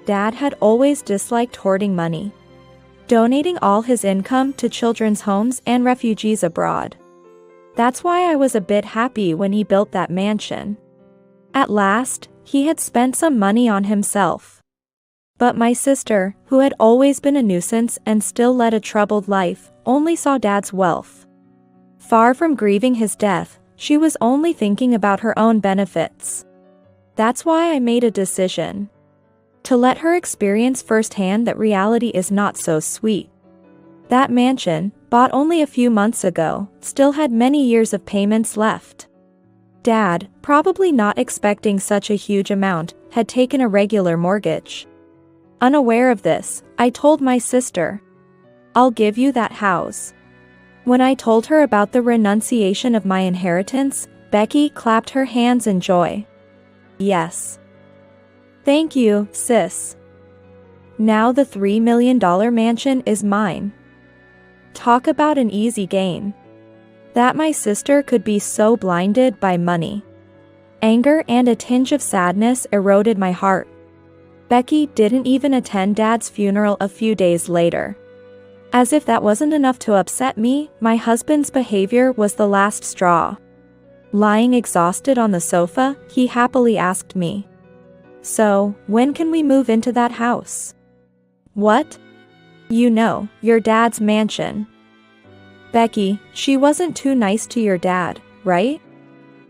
Dad had always disliked hoarding money, donating all his income to children's homes and refugees abroad. That's why I was a bit happy when he built that mansion. At last, he had spent some money on himself. But my sister, who had always been a nuisance and still led a troubled life, only saw Dad's wealth. Far from grieving his death, she was only thinking about her own benefits. That's why I made a decision. To let her experience firsthand that reality is not so sweet. That mansion, bought only a few months ago, still had many years of payments left. Dad, probably not expecting such a huge amount, had taken a regular mortgage. Unaware of this, I told my sister, I'll give you that house. When I told her about the renunciation of my inheritance, Becky clapped her hands in joy. Yes. Thank you, sis. Now the $3 million mansion is mine. Talk about an easy gain. That my sister could be so blinded by money. Anger and a tinge of sadness eroded my heart. Becky didn't even attend Dad's funeral a few days later. As if that wasn't enough to upset me, my husband's behavior was the last straw. Lying exhausted on the sofa, he happily asked me, "So, when can we move into that house?" "What?" "You know, your dad's mansion." "Becky, she wasn't too nice to your dad, right?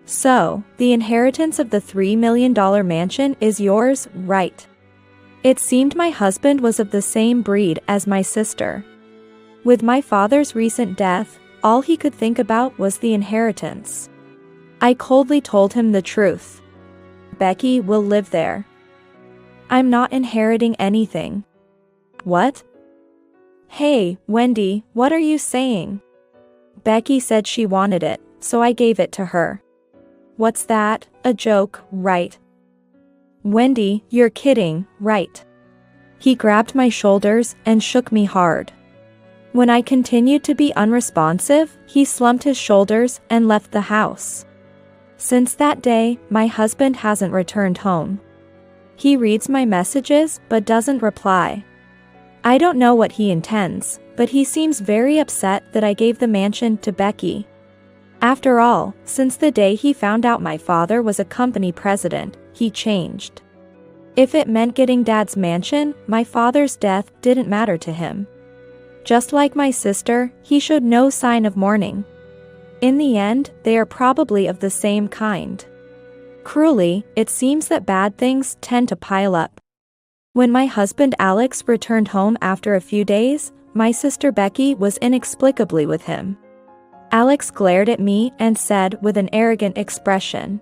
So, the inheritance of the $3 million mansion is yours, right?" It seemed my husband was of the same breed as my sister. With my father's recent death, all he could think about was the inheritance. I coldly told him the truth. "Becky will live there. I'm not inheriting anything." "What?" "Hey, Wendy, what are you saying?" "Becky said she wanted it, so I gave it to her." "What's that, a joke, right?" "Wendy, you're kidding, right?" He grabbed my shoulders and shook me hard. When I continued to be unresponsive, he slumped his shoulders and left the house. Since that day, my husband hasn't returned home. He reads my messages but doesn't reply. I don't know what he intends, but he seems very upset that I gave the mansion to Becky. After all, since the day he found out my father was a company president, he changed. If it meant getting Dad's mansion, my father's death didn't matter to him. Just like my sister, he showed no sign of mourning. In the end, they are probably of the same kind. Cruelly, it seems that bad things tend to pile up. When my husband Alex returned home after a few days, my sister Becky was inexplicably with him. Alex glared at me and said with an arrogant expression,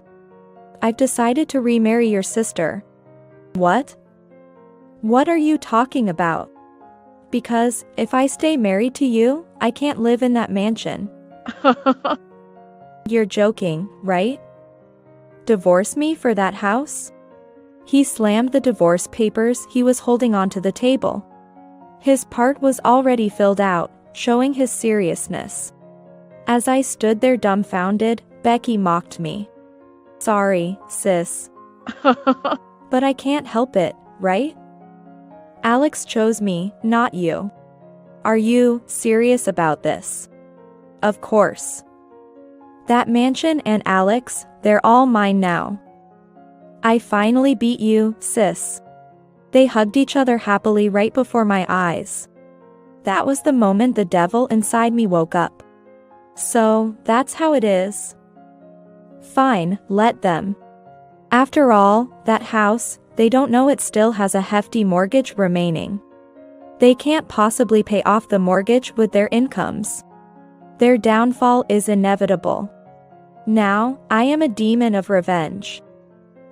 "I've decided to remarry your sister." "What? What are you talking about?" "Because, if I stay married to you, I can't live in that mansion." "You're joking, right? Divorce me for that house?" He slammed the divorce papers he was holding onto the table. His part was already filled out, showing his seriousness. As I stood there dumbfounded, Becky mocked me. "Sorry, sis. But I can't help it, right? Alex chose me, not you. Are you serious about this?" "Of course. That mansion and Alex, they're all mine now." "I finally beat you, sis." They hugged each other happily right before my eyes. That was the moment the devil inside me woke up. So, that's how it is. Fine, let them. After all, that house, they don't know it still has a hefty mortgage remaining. They can't possibly pay off the mortgage with their incomes. Their downfall is inevitable. Now, I am a demon of revenge.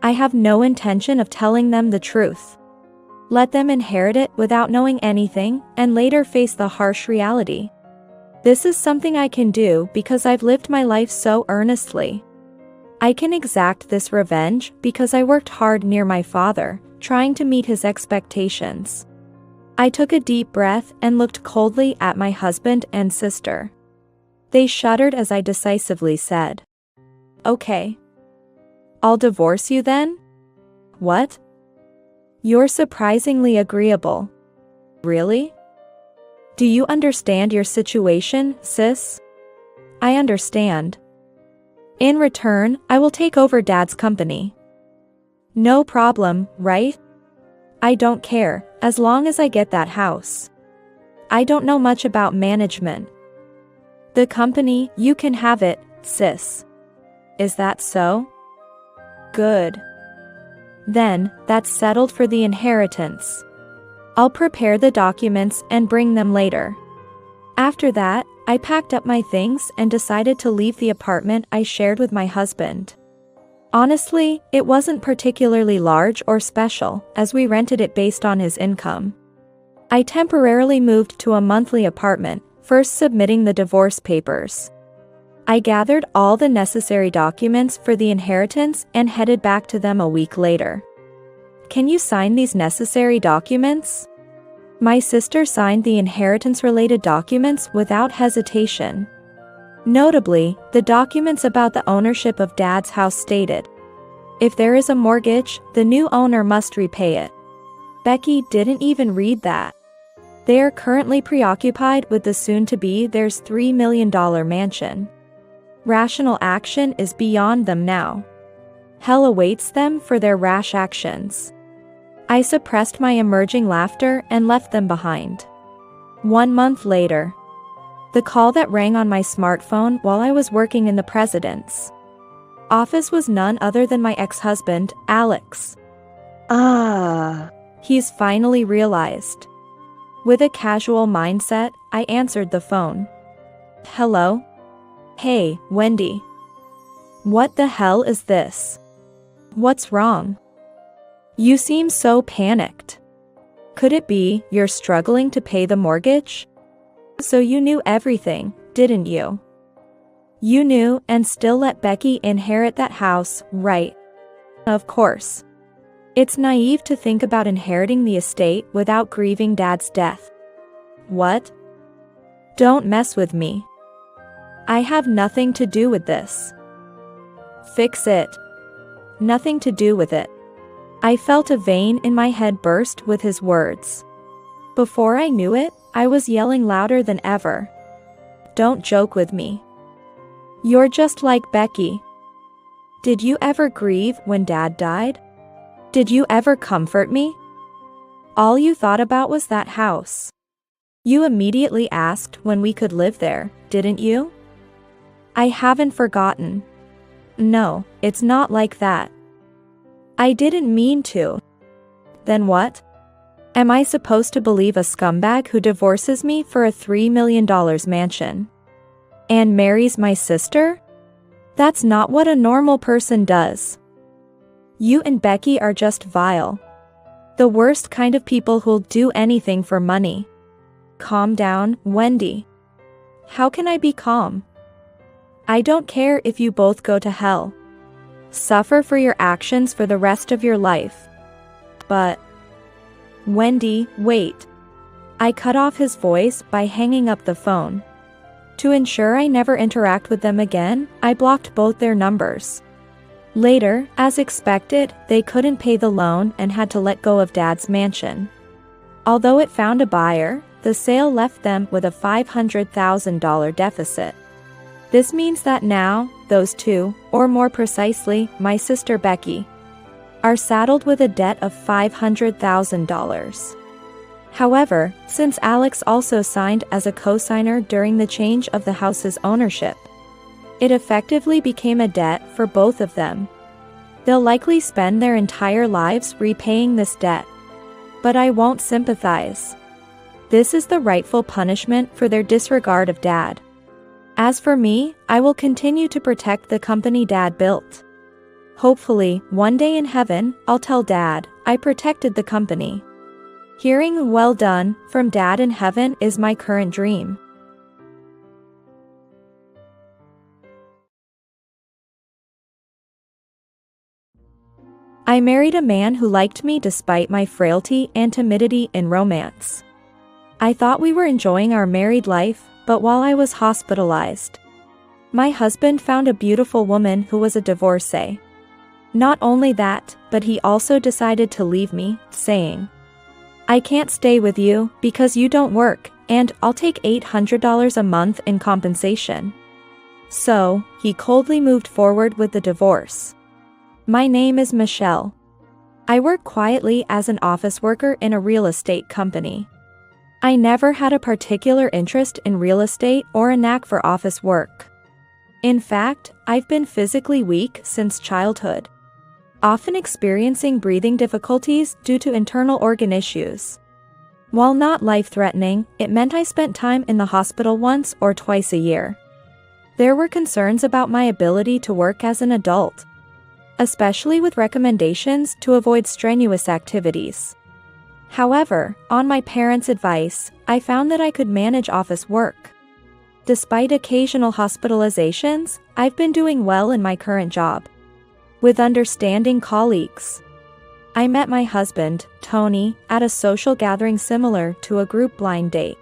I have no intention of telling them the truth. Let them inherit it without knowing anything, and later face the harsh reality. This is something I can do because I've lived my life so earnestly. I can exact this revenge because I worked hard near my father, trying to meet his expectations. I took a deep breath and looked coldly at my husband and sister. They shuddered as I decisively said, "Okay. I'll divorce you then?" "What? You're surprisingly agreeable." "Really? Do you understand your situation, sis?" "I understand. In return, I will take over Dad's company." "No problem, right? I don't care, as long as I get that house. I don't know much about management." "The company, you can have it, sis." "Is that so?" "Good. Then, that's settled for the inheritance. I'll prepare the documents and bring them later." After that, I packed up my things and decided to leave the apartment I shared with my husband. Honestly, it wasn't particularly large or special, as we rented it based on his income. I temporarily moved to a monthly apartment, first submitting the divorce papers. I gathered all the necessary documents for the inheritance and headed back to them a week later. "Can you sign these necessary documents?" My sister signed the inheritance-related documents without hesitation. Notably, the documents about the ownership of Dad's house stated, if there is a mortgage, the new owner must repay it. Becky didn't even read that. They are currently preoccupied with the soon-to-be theirs $3 million mansion. Rational action is beyond them now. Hell awaits them for their rash actions. I suppressed my emerging laughter and left them behind. 1 month later. The call that rang on my smartphone while I was working in the president's office was none other than my ex-husband, Alex. He's finally realized. With a casual mindset, I answered the phone. Hello? Hey, Wendy. What the hell is this? What's wrong? You seem so panicked. Could it be you're struggling to pay the mortgage? So you knew everything, didn't you? You knew and still let Becky inherit that house, right? Of course. It's naive to think about inheriting the estate without grieving Dad's death. What? Don't mess with me. I have nothing to do with this. Fix it. Nothing to do with it. I felt a vein in my head burst with his words. Before I knew it, I was yelling louder than ever. Don't joke with me. You're just like Becky. Did you ever grieve when Dad died? Did you ever comfort me? All you thought about was that house. You immediately asked when we could live there, didn't you? I haven't forgotten. No, it's not like that. I didn't mean to. Then what? Am I supposed to believe a scumbag who divorces me for a $3 million mansion? And marries my sister? That's not what a normal person does. You and Becky are just vile. The worst kind of people who'll do anything for money. Calm down, Wendy. How can I be calm? I don't care if you both go to hell. Suffer for your actions for the rest of your life. But... Wendy, wait. I cut off his voice by hanging up the phone. To ensure I never interact with them again, I blocked both their numbers. Later, as expected, they couldn't pay the loan and had to let go of Dad's mansion. Although it found a buyer, the sale left them with a $500,000 deficit. This means that now, those two, or more precisely, my sister Becky, are saddled with a debt of $500,000. However, since Alex also signed as a co-signer during the change of the house's ownership, it effectively became a debt for both of them. They'll likely spend their entire lives repaying this debt. But I won't sympathize. This is the rightful punishment for their disregard of Dad. As for me, I will continue to protect the company Dad built. Hopefully, one day in heaven, I'll tell Dad, I protected the company. Hearing "well done" from Dad in heaven is my current dream. I married a man who liked me despite my frailty and timidity in romance. I thought we were enjoying our married life, but while I was hospitalized, my husband found a beautiful woman who was a divorcee. Not only that, but he also decided to leave me, saying, I can't stay with you because you don't work, and I'll take $800 a month in compensation. So, he coldly moved forward with the divorce. My name is Michelle. I work quietly as an office worker in a real estate company. I never had a particular interest in real estate or a knack for office work. In fact, I've been physically weak since childhood, often experiencing breathing difficulties due to internal organ issues. While not life-threatening, it meant I spent time in the hospital once or twice a year. There were concerns about my ability to work as an adult, especially with recommendations to avoid strenuous activities. However, on my parents' advice, I found that I could manage office work. Despite occasional hospitalizations, I've been doing well in my current job, with understanding colleagues. I met my husband, Tony, at a social gathering similar to a group blind date,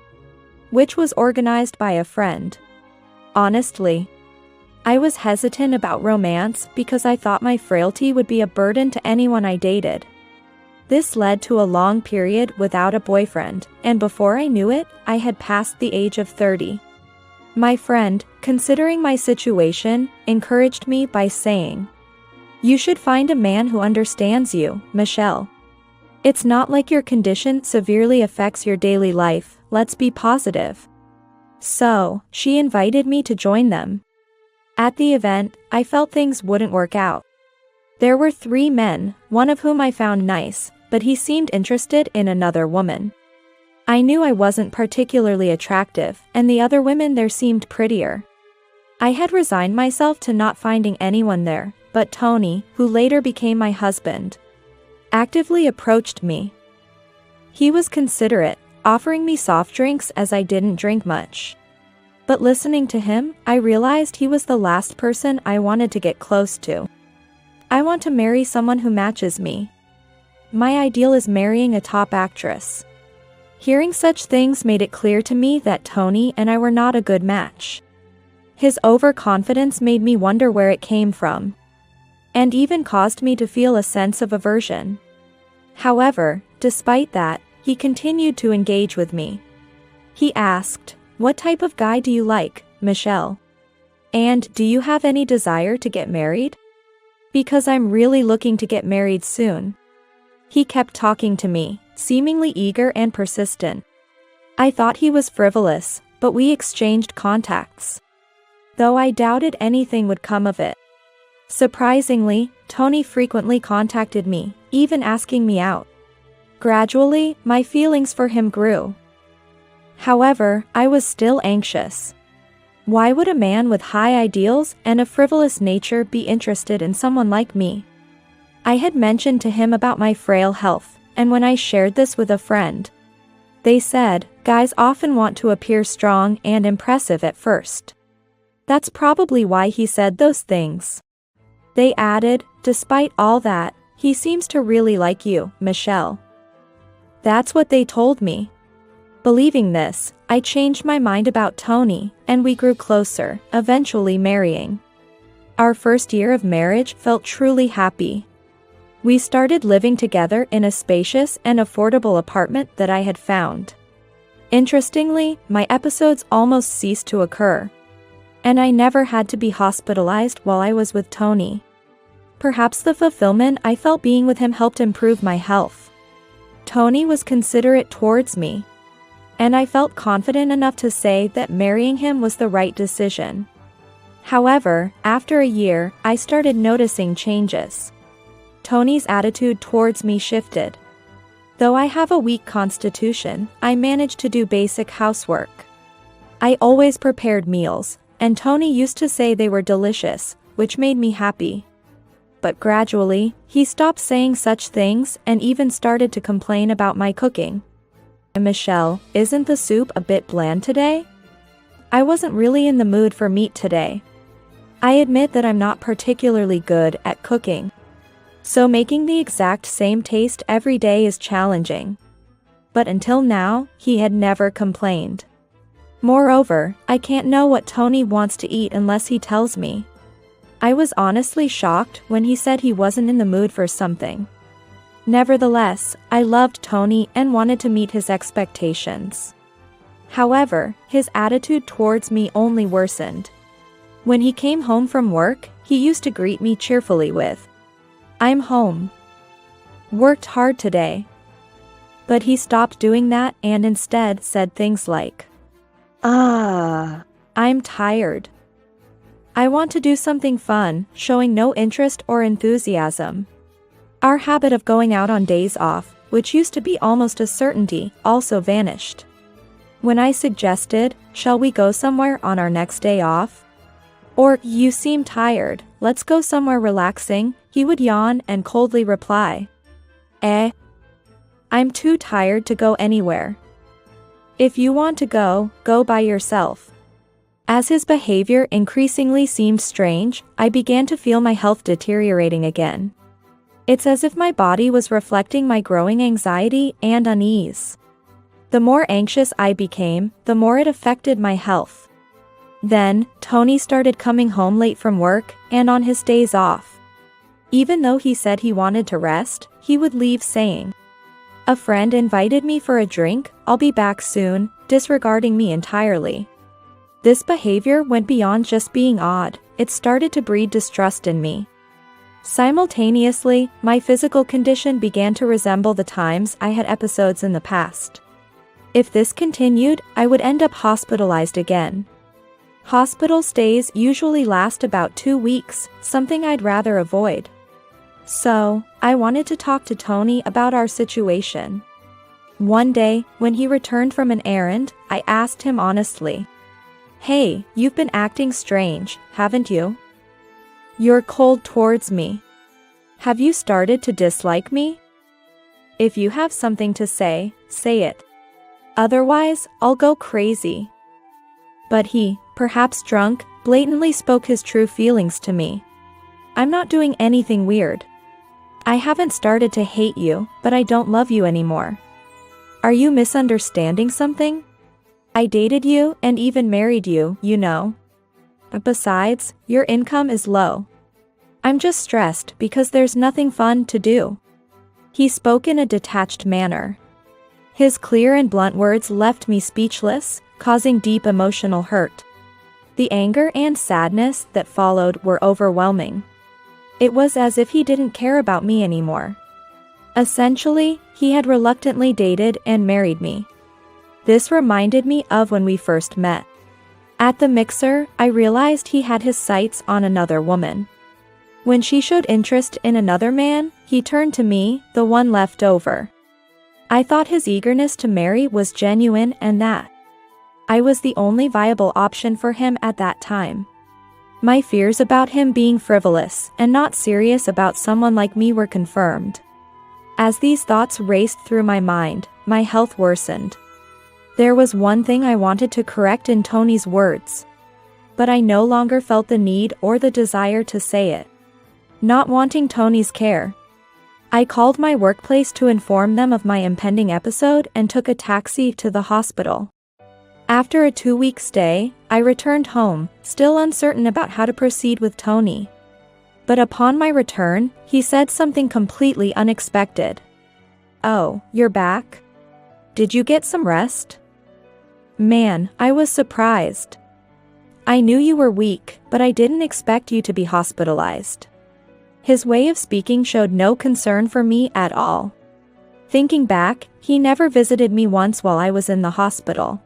which was organized by a friend. Honestly, I was hesitant about romance because I thought my frailty would be a burden to anyone I dated. This led to a long period without a boyfriend, and before I knew it, I had passed the age of 30. My friend, considering my situation, encouraged me by saying, "You should find a man who understands you, Michelle. It's not like your condition severely affects your daily life, let's be positive." So, she invited me to join them. At the event, I felt things wouldn't work out. There were 3 men, one of whom I found nice, but he seemed interested in another woman. I knew I wasn't particularly attractive, and the other women there seemed prettier. I had resigned myself to not finding anyone there, but Tony, who later became my husband, actively approached me. He was considerate, offering me soft drinks as I didn't drink much. But listening to him, I realized he was the last person I wanted to get close to. I want to marry someone who matches me. My ideal is marrying a top actress. Hearing such things made it clear to me that Tony and I were not a good match. His overconfidence made me wonder where it came from, and even caused me to feel a sense of aversion. However, despite that, he continued to engage with me. He asked, "What type of guy do you like, Michelle? And do you have any desire to get married? Because I'm really looking to get married soon." He kept talking to me, seemingly eager and persistent. I thought he was frivolous, but we exchanged contacts, though I doubted anything would come of it. Surprisingly, Tony frequently contacted me, even asking me out. Gradually, my feelings for him grew. However, I was still anxious. Why would a man with high ideals and a frivolous nature be interested in someone like me? I had mentioned to him about my frail health, and when I shared this with a friend, they said, "Guys often want to appear strong and impressive at first. That's probably why he said those things." They added, "Despite all that, he seems to really like you, Michelle." That's what they told me. Believing this, I changed my mind about Tony, and we grew closer, eventually marrying. Our first year of marriage felt truly happy. We started living together in a spacious and affordable apartment that I had found. Interestingly, my episodes almost ceased to occur, and I never had to be hospitalized while I was with Tony. Perhaps the fulfillment I felt being with him helped improve my health. Tony was considerate towards me, and I felt confident enough to say that marrying him was the right decision. However, after a year, I started noticing changes. Tony's attitude towards me shifted. Though I have a weak constitution, I managed to do basic housework. I always prepared meals, and Tony used to say they were delicious, which made me happy. But gradually, he stopped saying such things and even started to complain about my cooking. "Michelle, isn't the soup a bit bland today? I wasn't really in the mood for meat today. I admit that I'm not particularly good at cooking, so making the exact same taste every day is challenging." But until now, he had never complained. Moreover, I can't know what Tony wants to eat unless he tells me. I was honestly shocked when he said he wasn't in the mood for something. Nevertheless, I loved Tony and wanted to meet his expectations. However, his attitude towards me only worsened. When he came home from work, he used to greet me cheerfully with, "I'm home. Worked hard today." But he stopped doing that and instead said things like, I'm tired. I want to do something fun," showing no interest or enthusiasm. Our habit of going out on days off, which used to be almost a certainty, also vanished. When I suggested, "Shall we go somewhere on our next day off?" or "You seem tired, let's go somewhere relaxing," he would yawn and coldly reply, I'm too tired to go anywhere. If you want to go, go by yourself." As his behavior increasingly seemed strange, I began to feel my health deteriorating again. It's as if my body was reflecting my growing anxiety and unease. The more anxious I became, the more it affected my health. Then, Tony started coming home late from work and on his days off. Even though he said he wanted to rest, he would leave saying, "A friend invited me for a drink, I'll be back soon," disregarding me entirely. This behavior went beyond just being odd, it started to breed distrust in me. Simultaneously, my physical condition began to resemble the times I had episodes in the past. If this continued, I would end up hospitalized again. Hospital stays usually last about 2 weeks, something I'd rather avoid. So, I wanted to talk to Tony about our situation. One day, when he returned from an errand, I asked him honestly, "Hey, you've been acting strange, haven't you? You're cold towards me. Have you started to dislike me? If you have something to say it. Otherwise, I'll go crazy." But he, perhaps drunk, blatantly spoke his true feelings to me. "I'm not doing anything weird. I haven't started to hate you, but I don't love you anymore. Are you misunderstanding something? I dated you and even married you, you know. Besides, your income is low. I'm just stressed because there's nothing fun to do." He spoke in a detached manner. His clear and blunt words left me speechless, causing deep emotional hurt. The anger and sadness that followed were overwhelming. It was as if he didn't care about me anymore. Essentially, he had reluctantly dated and married me. This reminded me of when we first met. At the mixer, I realized he had his sights on another woman. When she showed interest in another man, he turned to me, the one left over. I thought his eagerness to marry was genuine and that I was the only viable option for him at that time. My fears about him being frivolous and not serious about someone like me were confirmed. As these thoughts raced through my mind, my health worsened. There was one thing I wanted to correct in Tony's words, but I no longer felt the need or the desire to say it. Not wanting Tony's care, I called my workplace to inform them of my impending episode and took a taxi to the hospital. After a 2-week stay, I returned home, still uncertain about how to proceed with Tony. But upon my return, he said something completely unexpected. "Oh, you're back? Did you get some rest?" Man, I was surprised. "I knew you were weak, but I didn't expect you to be hospitalized." His way of speaking showed no concern for me at all. Thinking back, he never visited me once while I was in the hospital.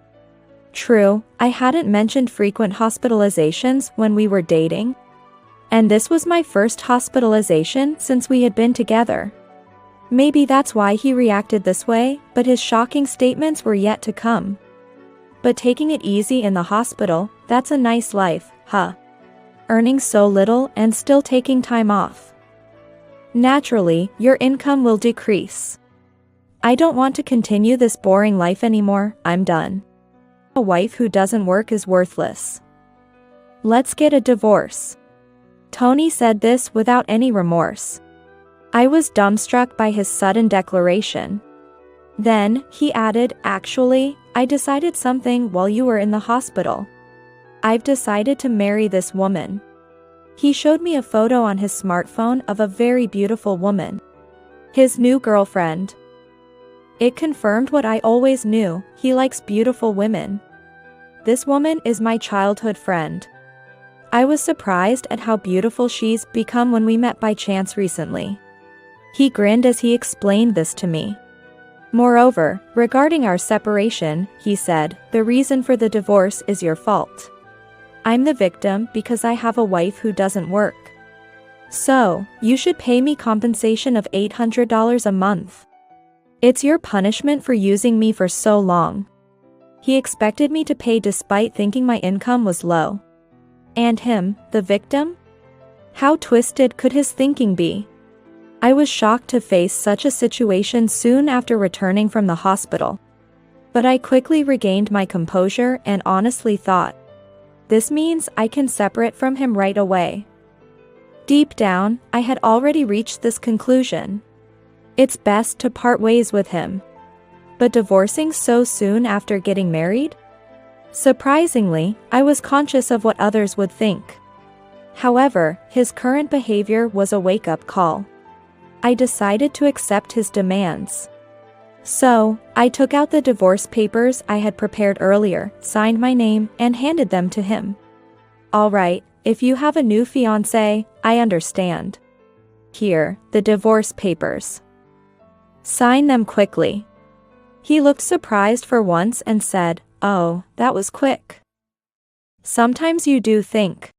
True, I hadn't mentioned frequent hospitalizations when we were dating. And this was my first hospitalization since we had been together. Maybe that's why he reacted this way, but his shocking statements were yet to come. But taking it easy in the hospital, that's a nice life, huh? Earning so little and still taking time off. Naturally, your income will decrease. I don't want to continue this boring life anymore, I'm done. A wife who doesn't work is worthless. Let's get a divorce. Tony said this without any remorse. I was dumbstruck by his sudden declaration. Then, he added, "Actually, I decided something while you were in the hospital. I've decided to marry this woman." He showed me a photo on his smartphone of a very beautiful woman. His new girlfriend. It confirmed what I always knew, he likes beautiful women. This woman is my childhood friend. I was surprised at how beautiful she's become when we met by chance recently. He grinned as he explained this to me. Moreover, regarding our separation, he said, "The reason for the divorce is your fault. I'm the victim because I have a wife who doesn't work. So, you should pay me compensation of $800 a month. It's your punishment for using me for so long." He expected me to pay despite thinking my income was low. And him, the victim? How twisted could his thinking be? I was shocked to face such a situation soon after returning from the hospital. But I quickly regained my composure and honestly thought, this means I can separate from him right away. Deep down, I had already reached this conclusion. It's best to part ways with him. But divorcing so soon after getting married? Surprisingly, I was conscious of what others would think. However, his current behavior was a wake-up call. I decided to accept his demands. So, I took out the divorce papers I had prepared earlier, signed my name, and handed them to him. Alright, if you have a new fiancé, I understand. Here, the divorce papers. Sign them quickly. He looked surprised for once and said, "Oh, that was quick. Sometimes you do think.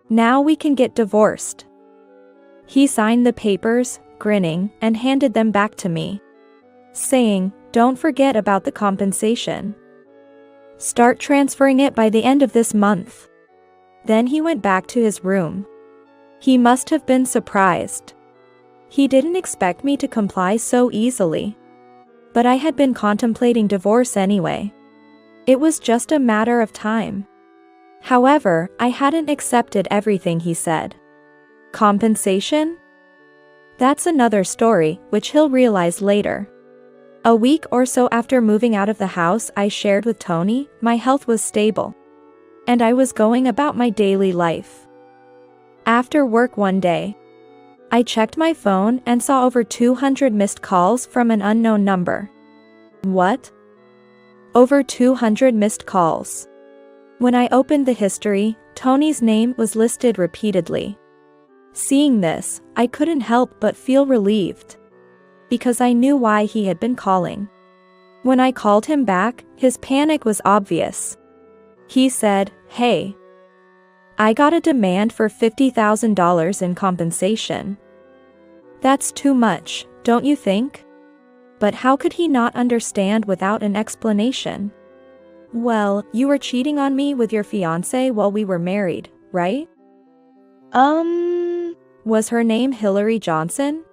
Now we can get divorced." He signed the papers, grinning, and handed them back to me, saying, "Don't forget about the compensation. Start transferring it by the end of this month." Then he went back to his room. He must have been surprised. He didn't expect me to comply so easily. But I had been contemplating divorce anyway. It was just a matter of time. However, I hadn't accepted everything he said. Compensation? That's another story, which he'll realize later. A week or so after moving out of the house I shared with Tony, my health was stable. And I was going about my daily life. After work one day, I checked my phone and saw over 200 missed calls from an unknown number. What? Over 200 missed calls. When I opened the history, Tony's name was listed repeatedly. Seeing this, I couldn't help but feel relieved. Because I knew why he had been calling. When I called him back, his panic was obvious. He said, "Hey, I got a demand for $50,000 in compensation. That's too much, don't you think?" But how could he not understand without an explanation? "Well, you were cheating on me with your fiancé while we were married, right?" Was her name Hillary Johnson?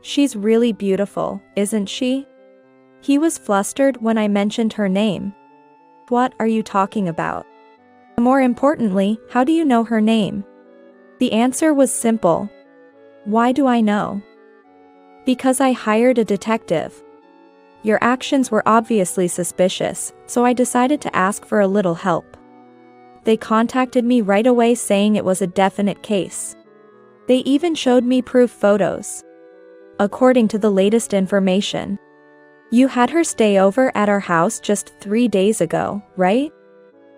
She's really beautiful, isn't she? He was flustered when I mentioned her name. What are you talking about? More importantly, how do you know her name? The answer was simple. Why do I know? Because I hired a detective. Your actions were obviously suspicious, so I decided to ask for a little help. They contacted me right away saying it was a definite case. They even showed me proof photos. According to the latest information, you had her stay over at our house just 3 days ago, right?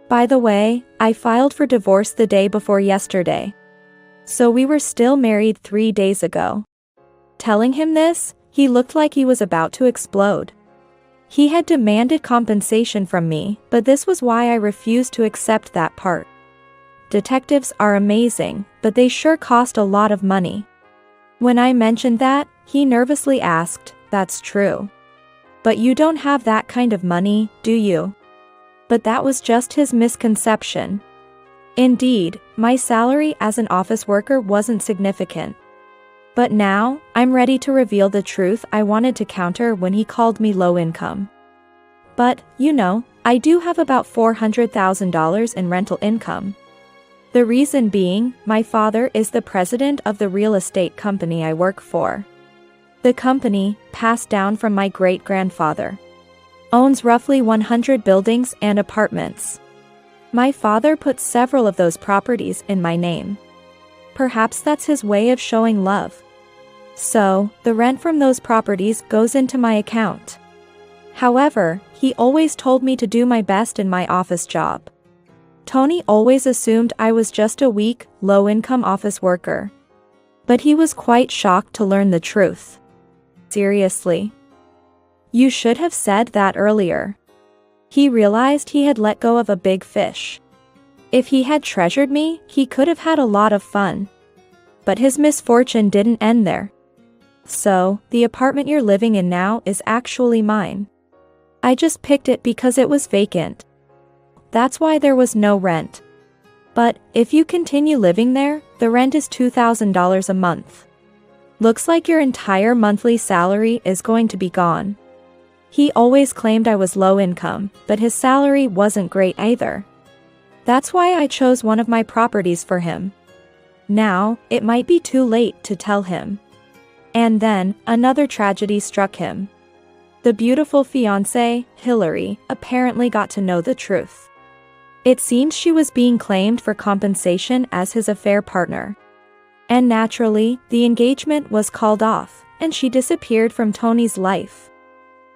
By the way, I filed for divorce the day before yesterday. So we were still married 3 days ago. Telling him this, he looked like he was about to explode. He had demanded compensation from me, but this was why I refused to accept that part. Detectives are amazing, but they sure cost a lot of money. When I mentioned that, he nervously asked, "That's true. But you don't have that kind of money, do you?" But that was just his misconception. Indeed, my salary as an office worker wasn't significant. But now, I'm ready to reveal the truth I wanted to counter when he called me low income. But, I do have about $400,000 in rental income. The reason being, my father is the president of the real estate company I work for. The company, passed down from my great-grandfather, owns roughly 100 buildings and apartments. My father put several of those properties in my name. Perhaps that's his way of showing love. So, the rent from those properties goes into my account. However, he always told me to do my best in my office job. Tony always assumed I was just a weak, low-income office worker. But he was quite shocked to learn the truth. Seriously. You should have said that earlier. He realized he had let go of a big fish. If he had treasured me, he could have had a lot of fun. But his misfortune didn't end there. So, the apartment you're living in now is actually mine. I just picked it because it was vacant. That's why there was no rent. But, if you continue living there, the rent is $2,000 a month. Looks like your entire monthly salary is going to be gone. He always claimed I was low income, but his salary wasn't great either. That's why I chose one of my properties for him. Now, it might be too late to tell him. And then, another tragedy struck him. The beautiful fiancée, Hillary, apparently got to know the truth. It seemed she was being claimed for compensation as his affair partner. And naturally, the engagement was called off, and she disappeared from Tony's life.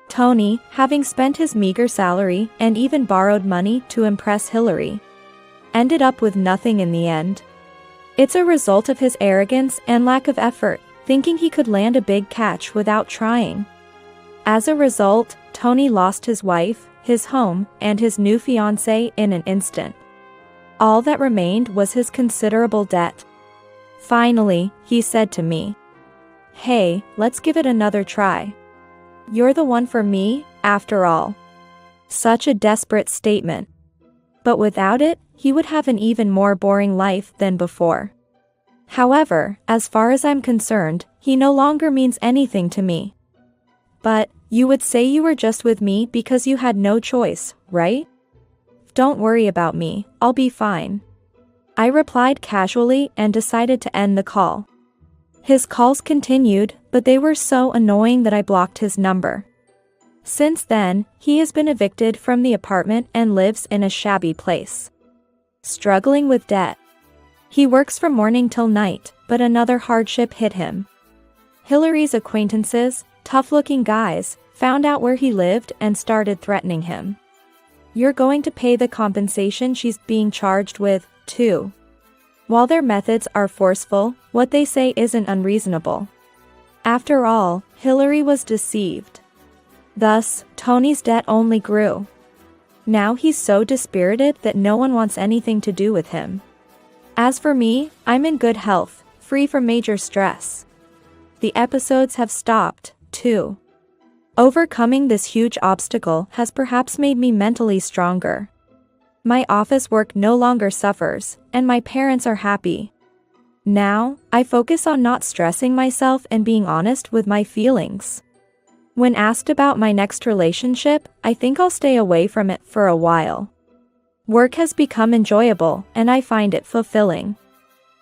Tony, having spent his meager salary and even borrowed money to impress Hillary, ended up with nothing in the end. It's a result of his arrogance and lack of effort, thinking he could land a big catch without trying. As a result, Tony lost his wife, his home, and his new fiancée in an instant. All that remained was his considerable debt. Finally, he said to me, "Hey, let's give it another try. You're the one for me, after all." Such a desperate statement. But without it, he would have an even more boring life than before. However, as far as I'm concerned, he no longer means anything to me. But, you would say you were just with me because you had no choice, right? Don't worry about me, I'll be fine. I replied casually and decided to end the call. His calls continued, but they were so annoying that I blocked his number. Since then, he has been evicted from the apartment and lives in a shabby place, struggling with debt. He works from morning till night, but another hardship hit him. Hillary's acquaintances, tough-looking guys, found out where he lived and started threatening him. "You're going to pay the compensation she's being charged with, too." While their methods are forceful, what they say isn't unreasonable. After all, Hillary was deceived. Thus, Tony's debt only grew. Now he's so dispirited that no one wants anything to do with him. As for me, I'm in good health, free from major stress. The episodes have stopped, too. Overcoming this huge obstacle has perhaps made me mentally stronger. My office work no longer suffers, and my parents are happy. Now, I focus on not stressing myself and being honest with my feelings. When asked about my next relationship, I think I'll stay away from it for a while. Work has become enjoyable, and I find it fulfilling.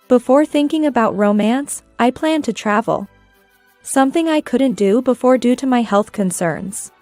Before thinking about romance, I plan to travel. Something I couldn't do before due to my health concerns.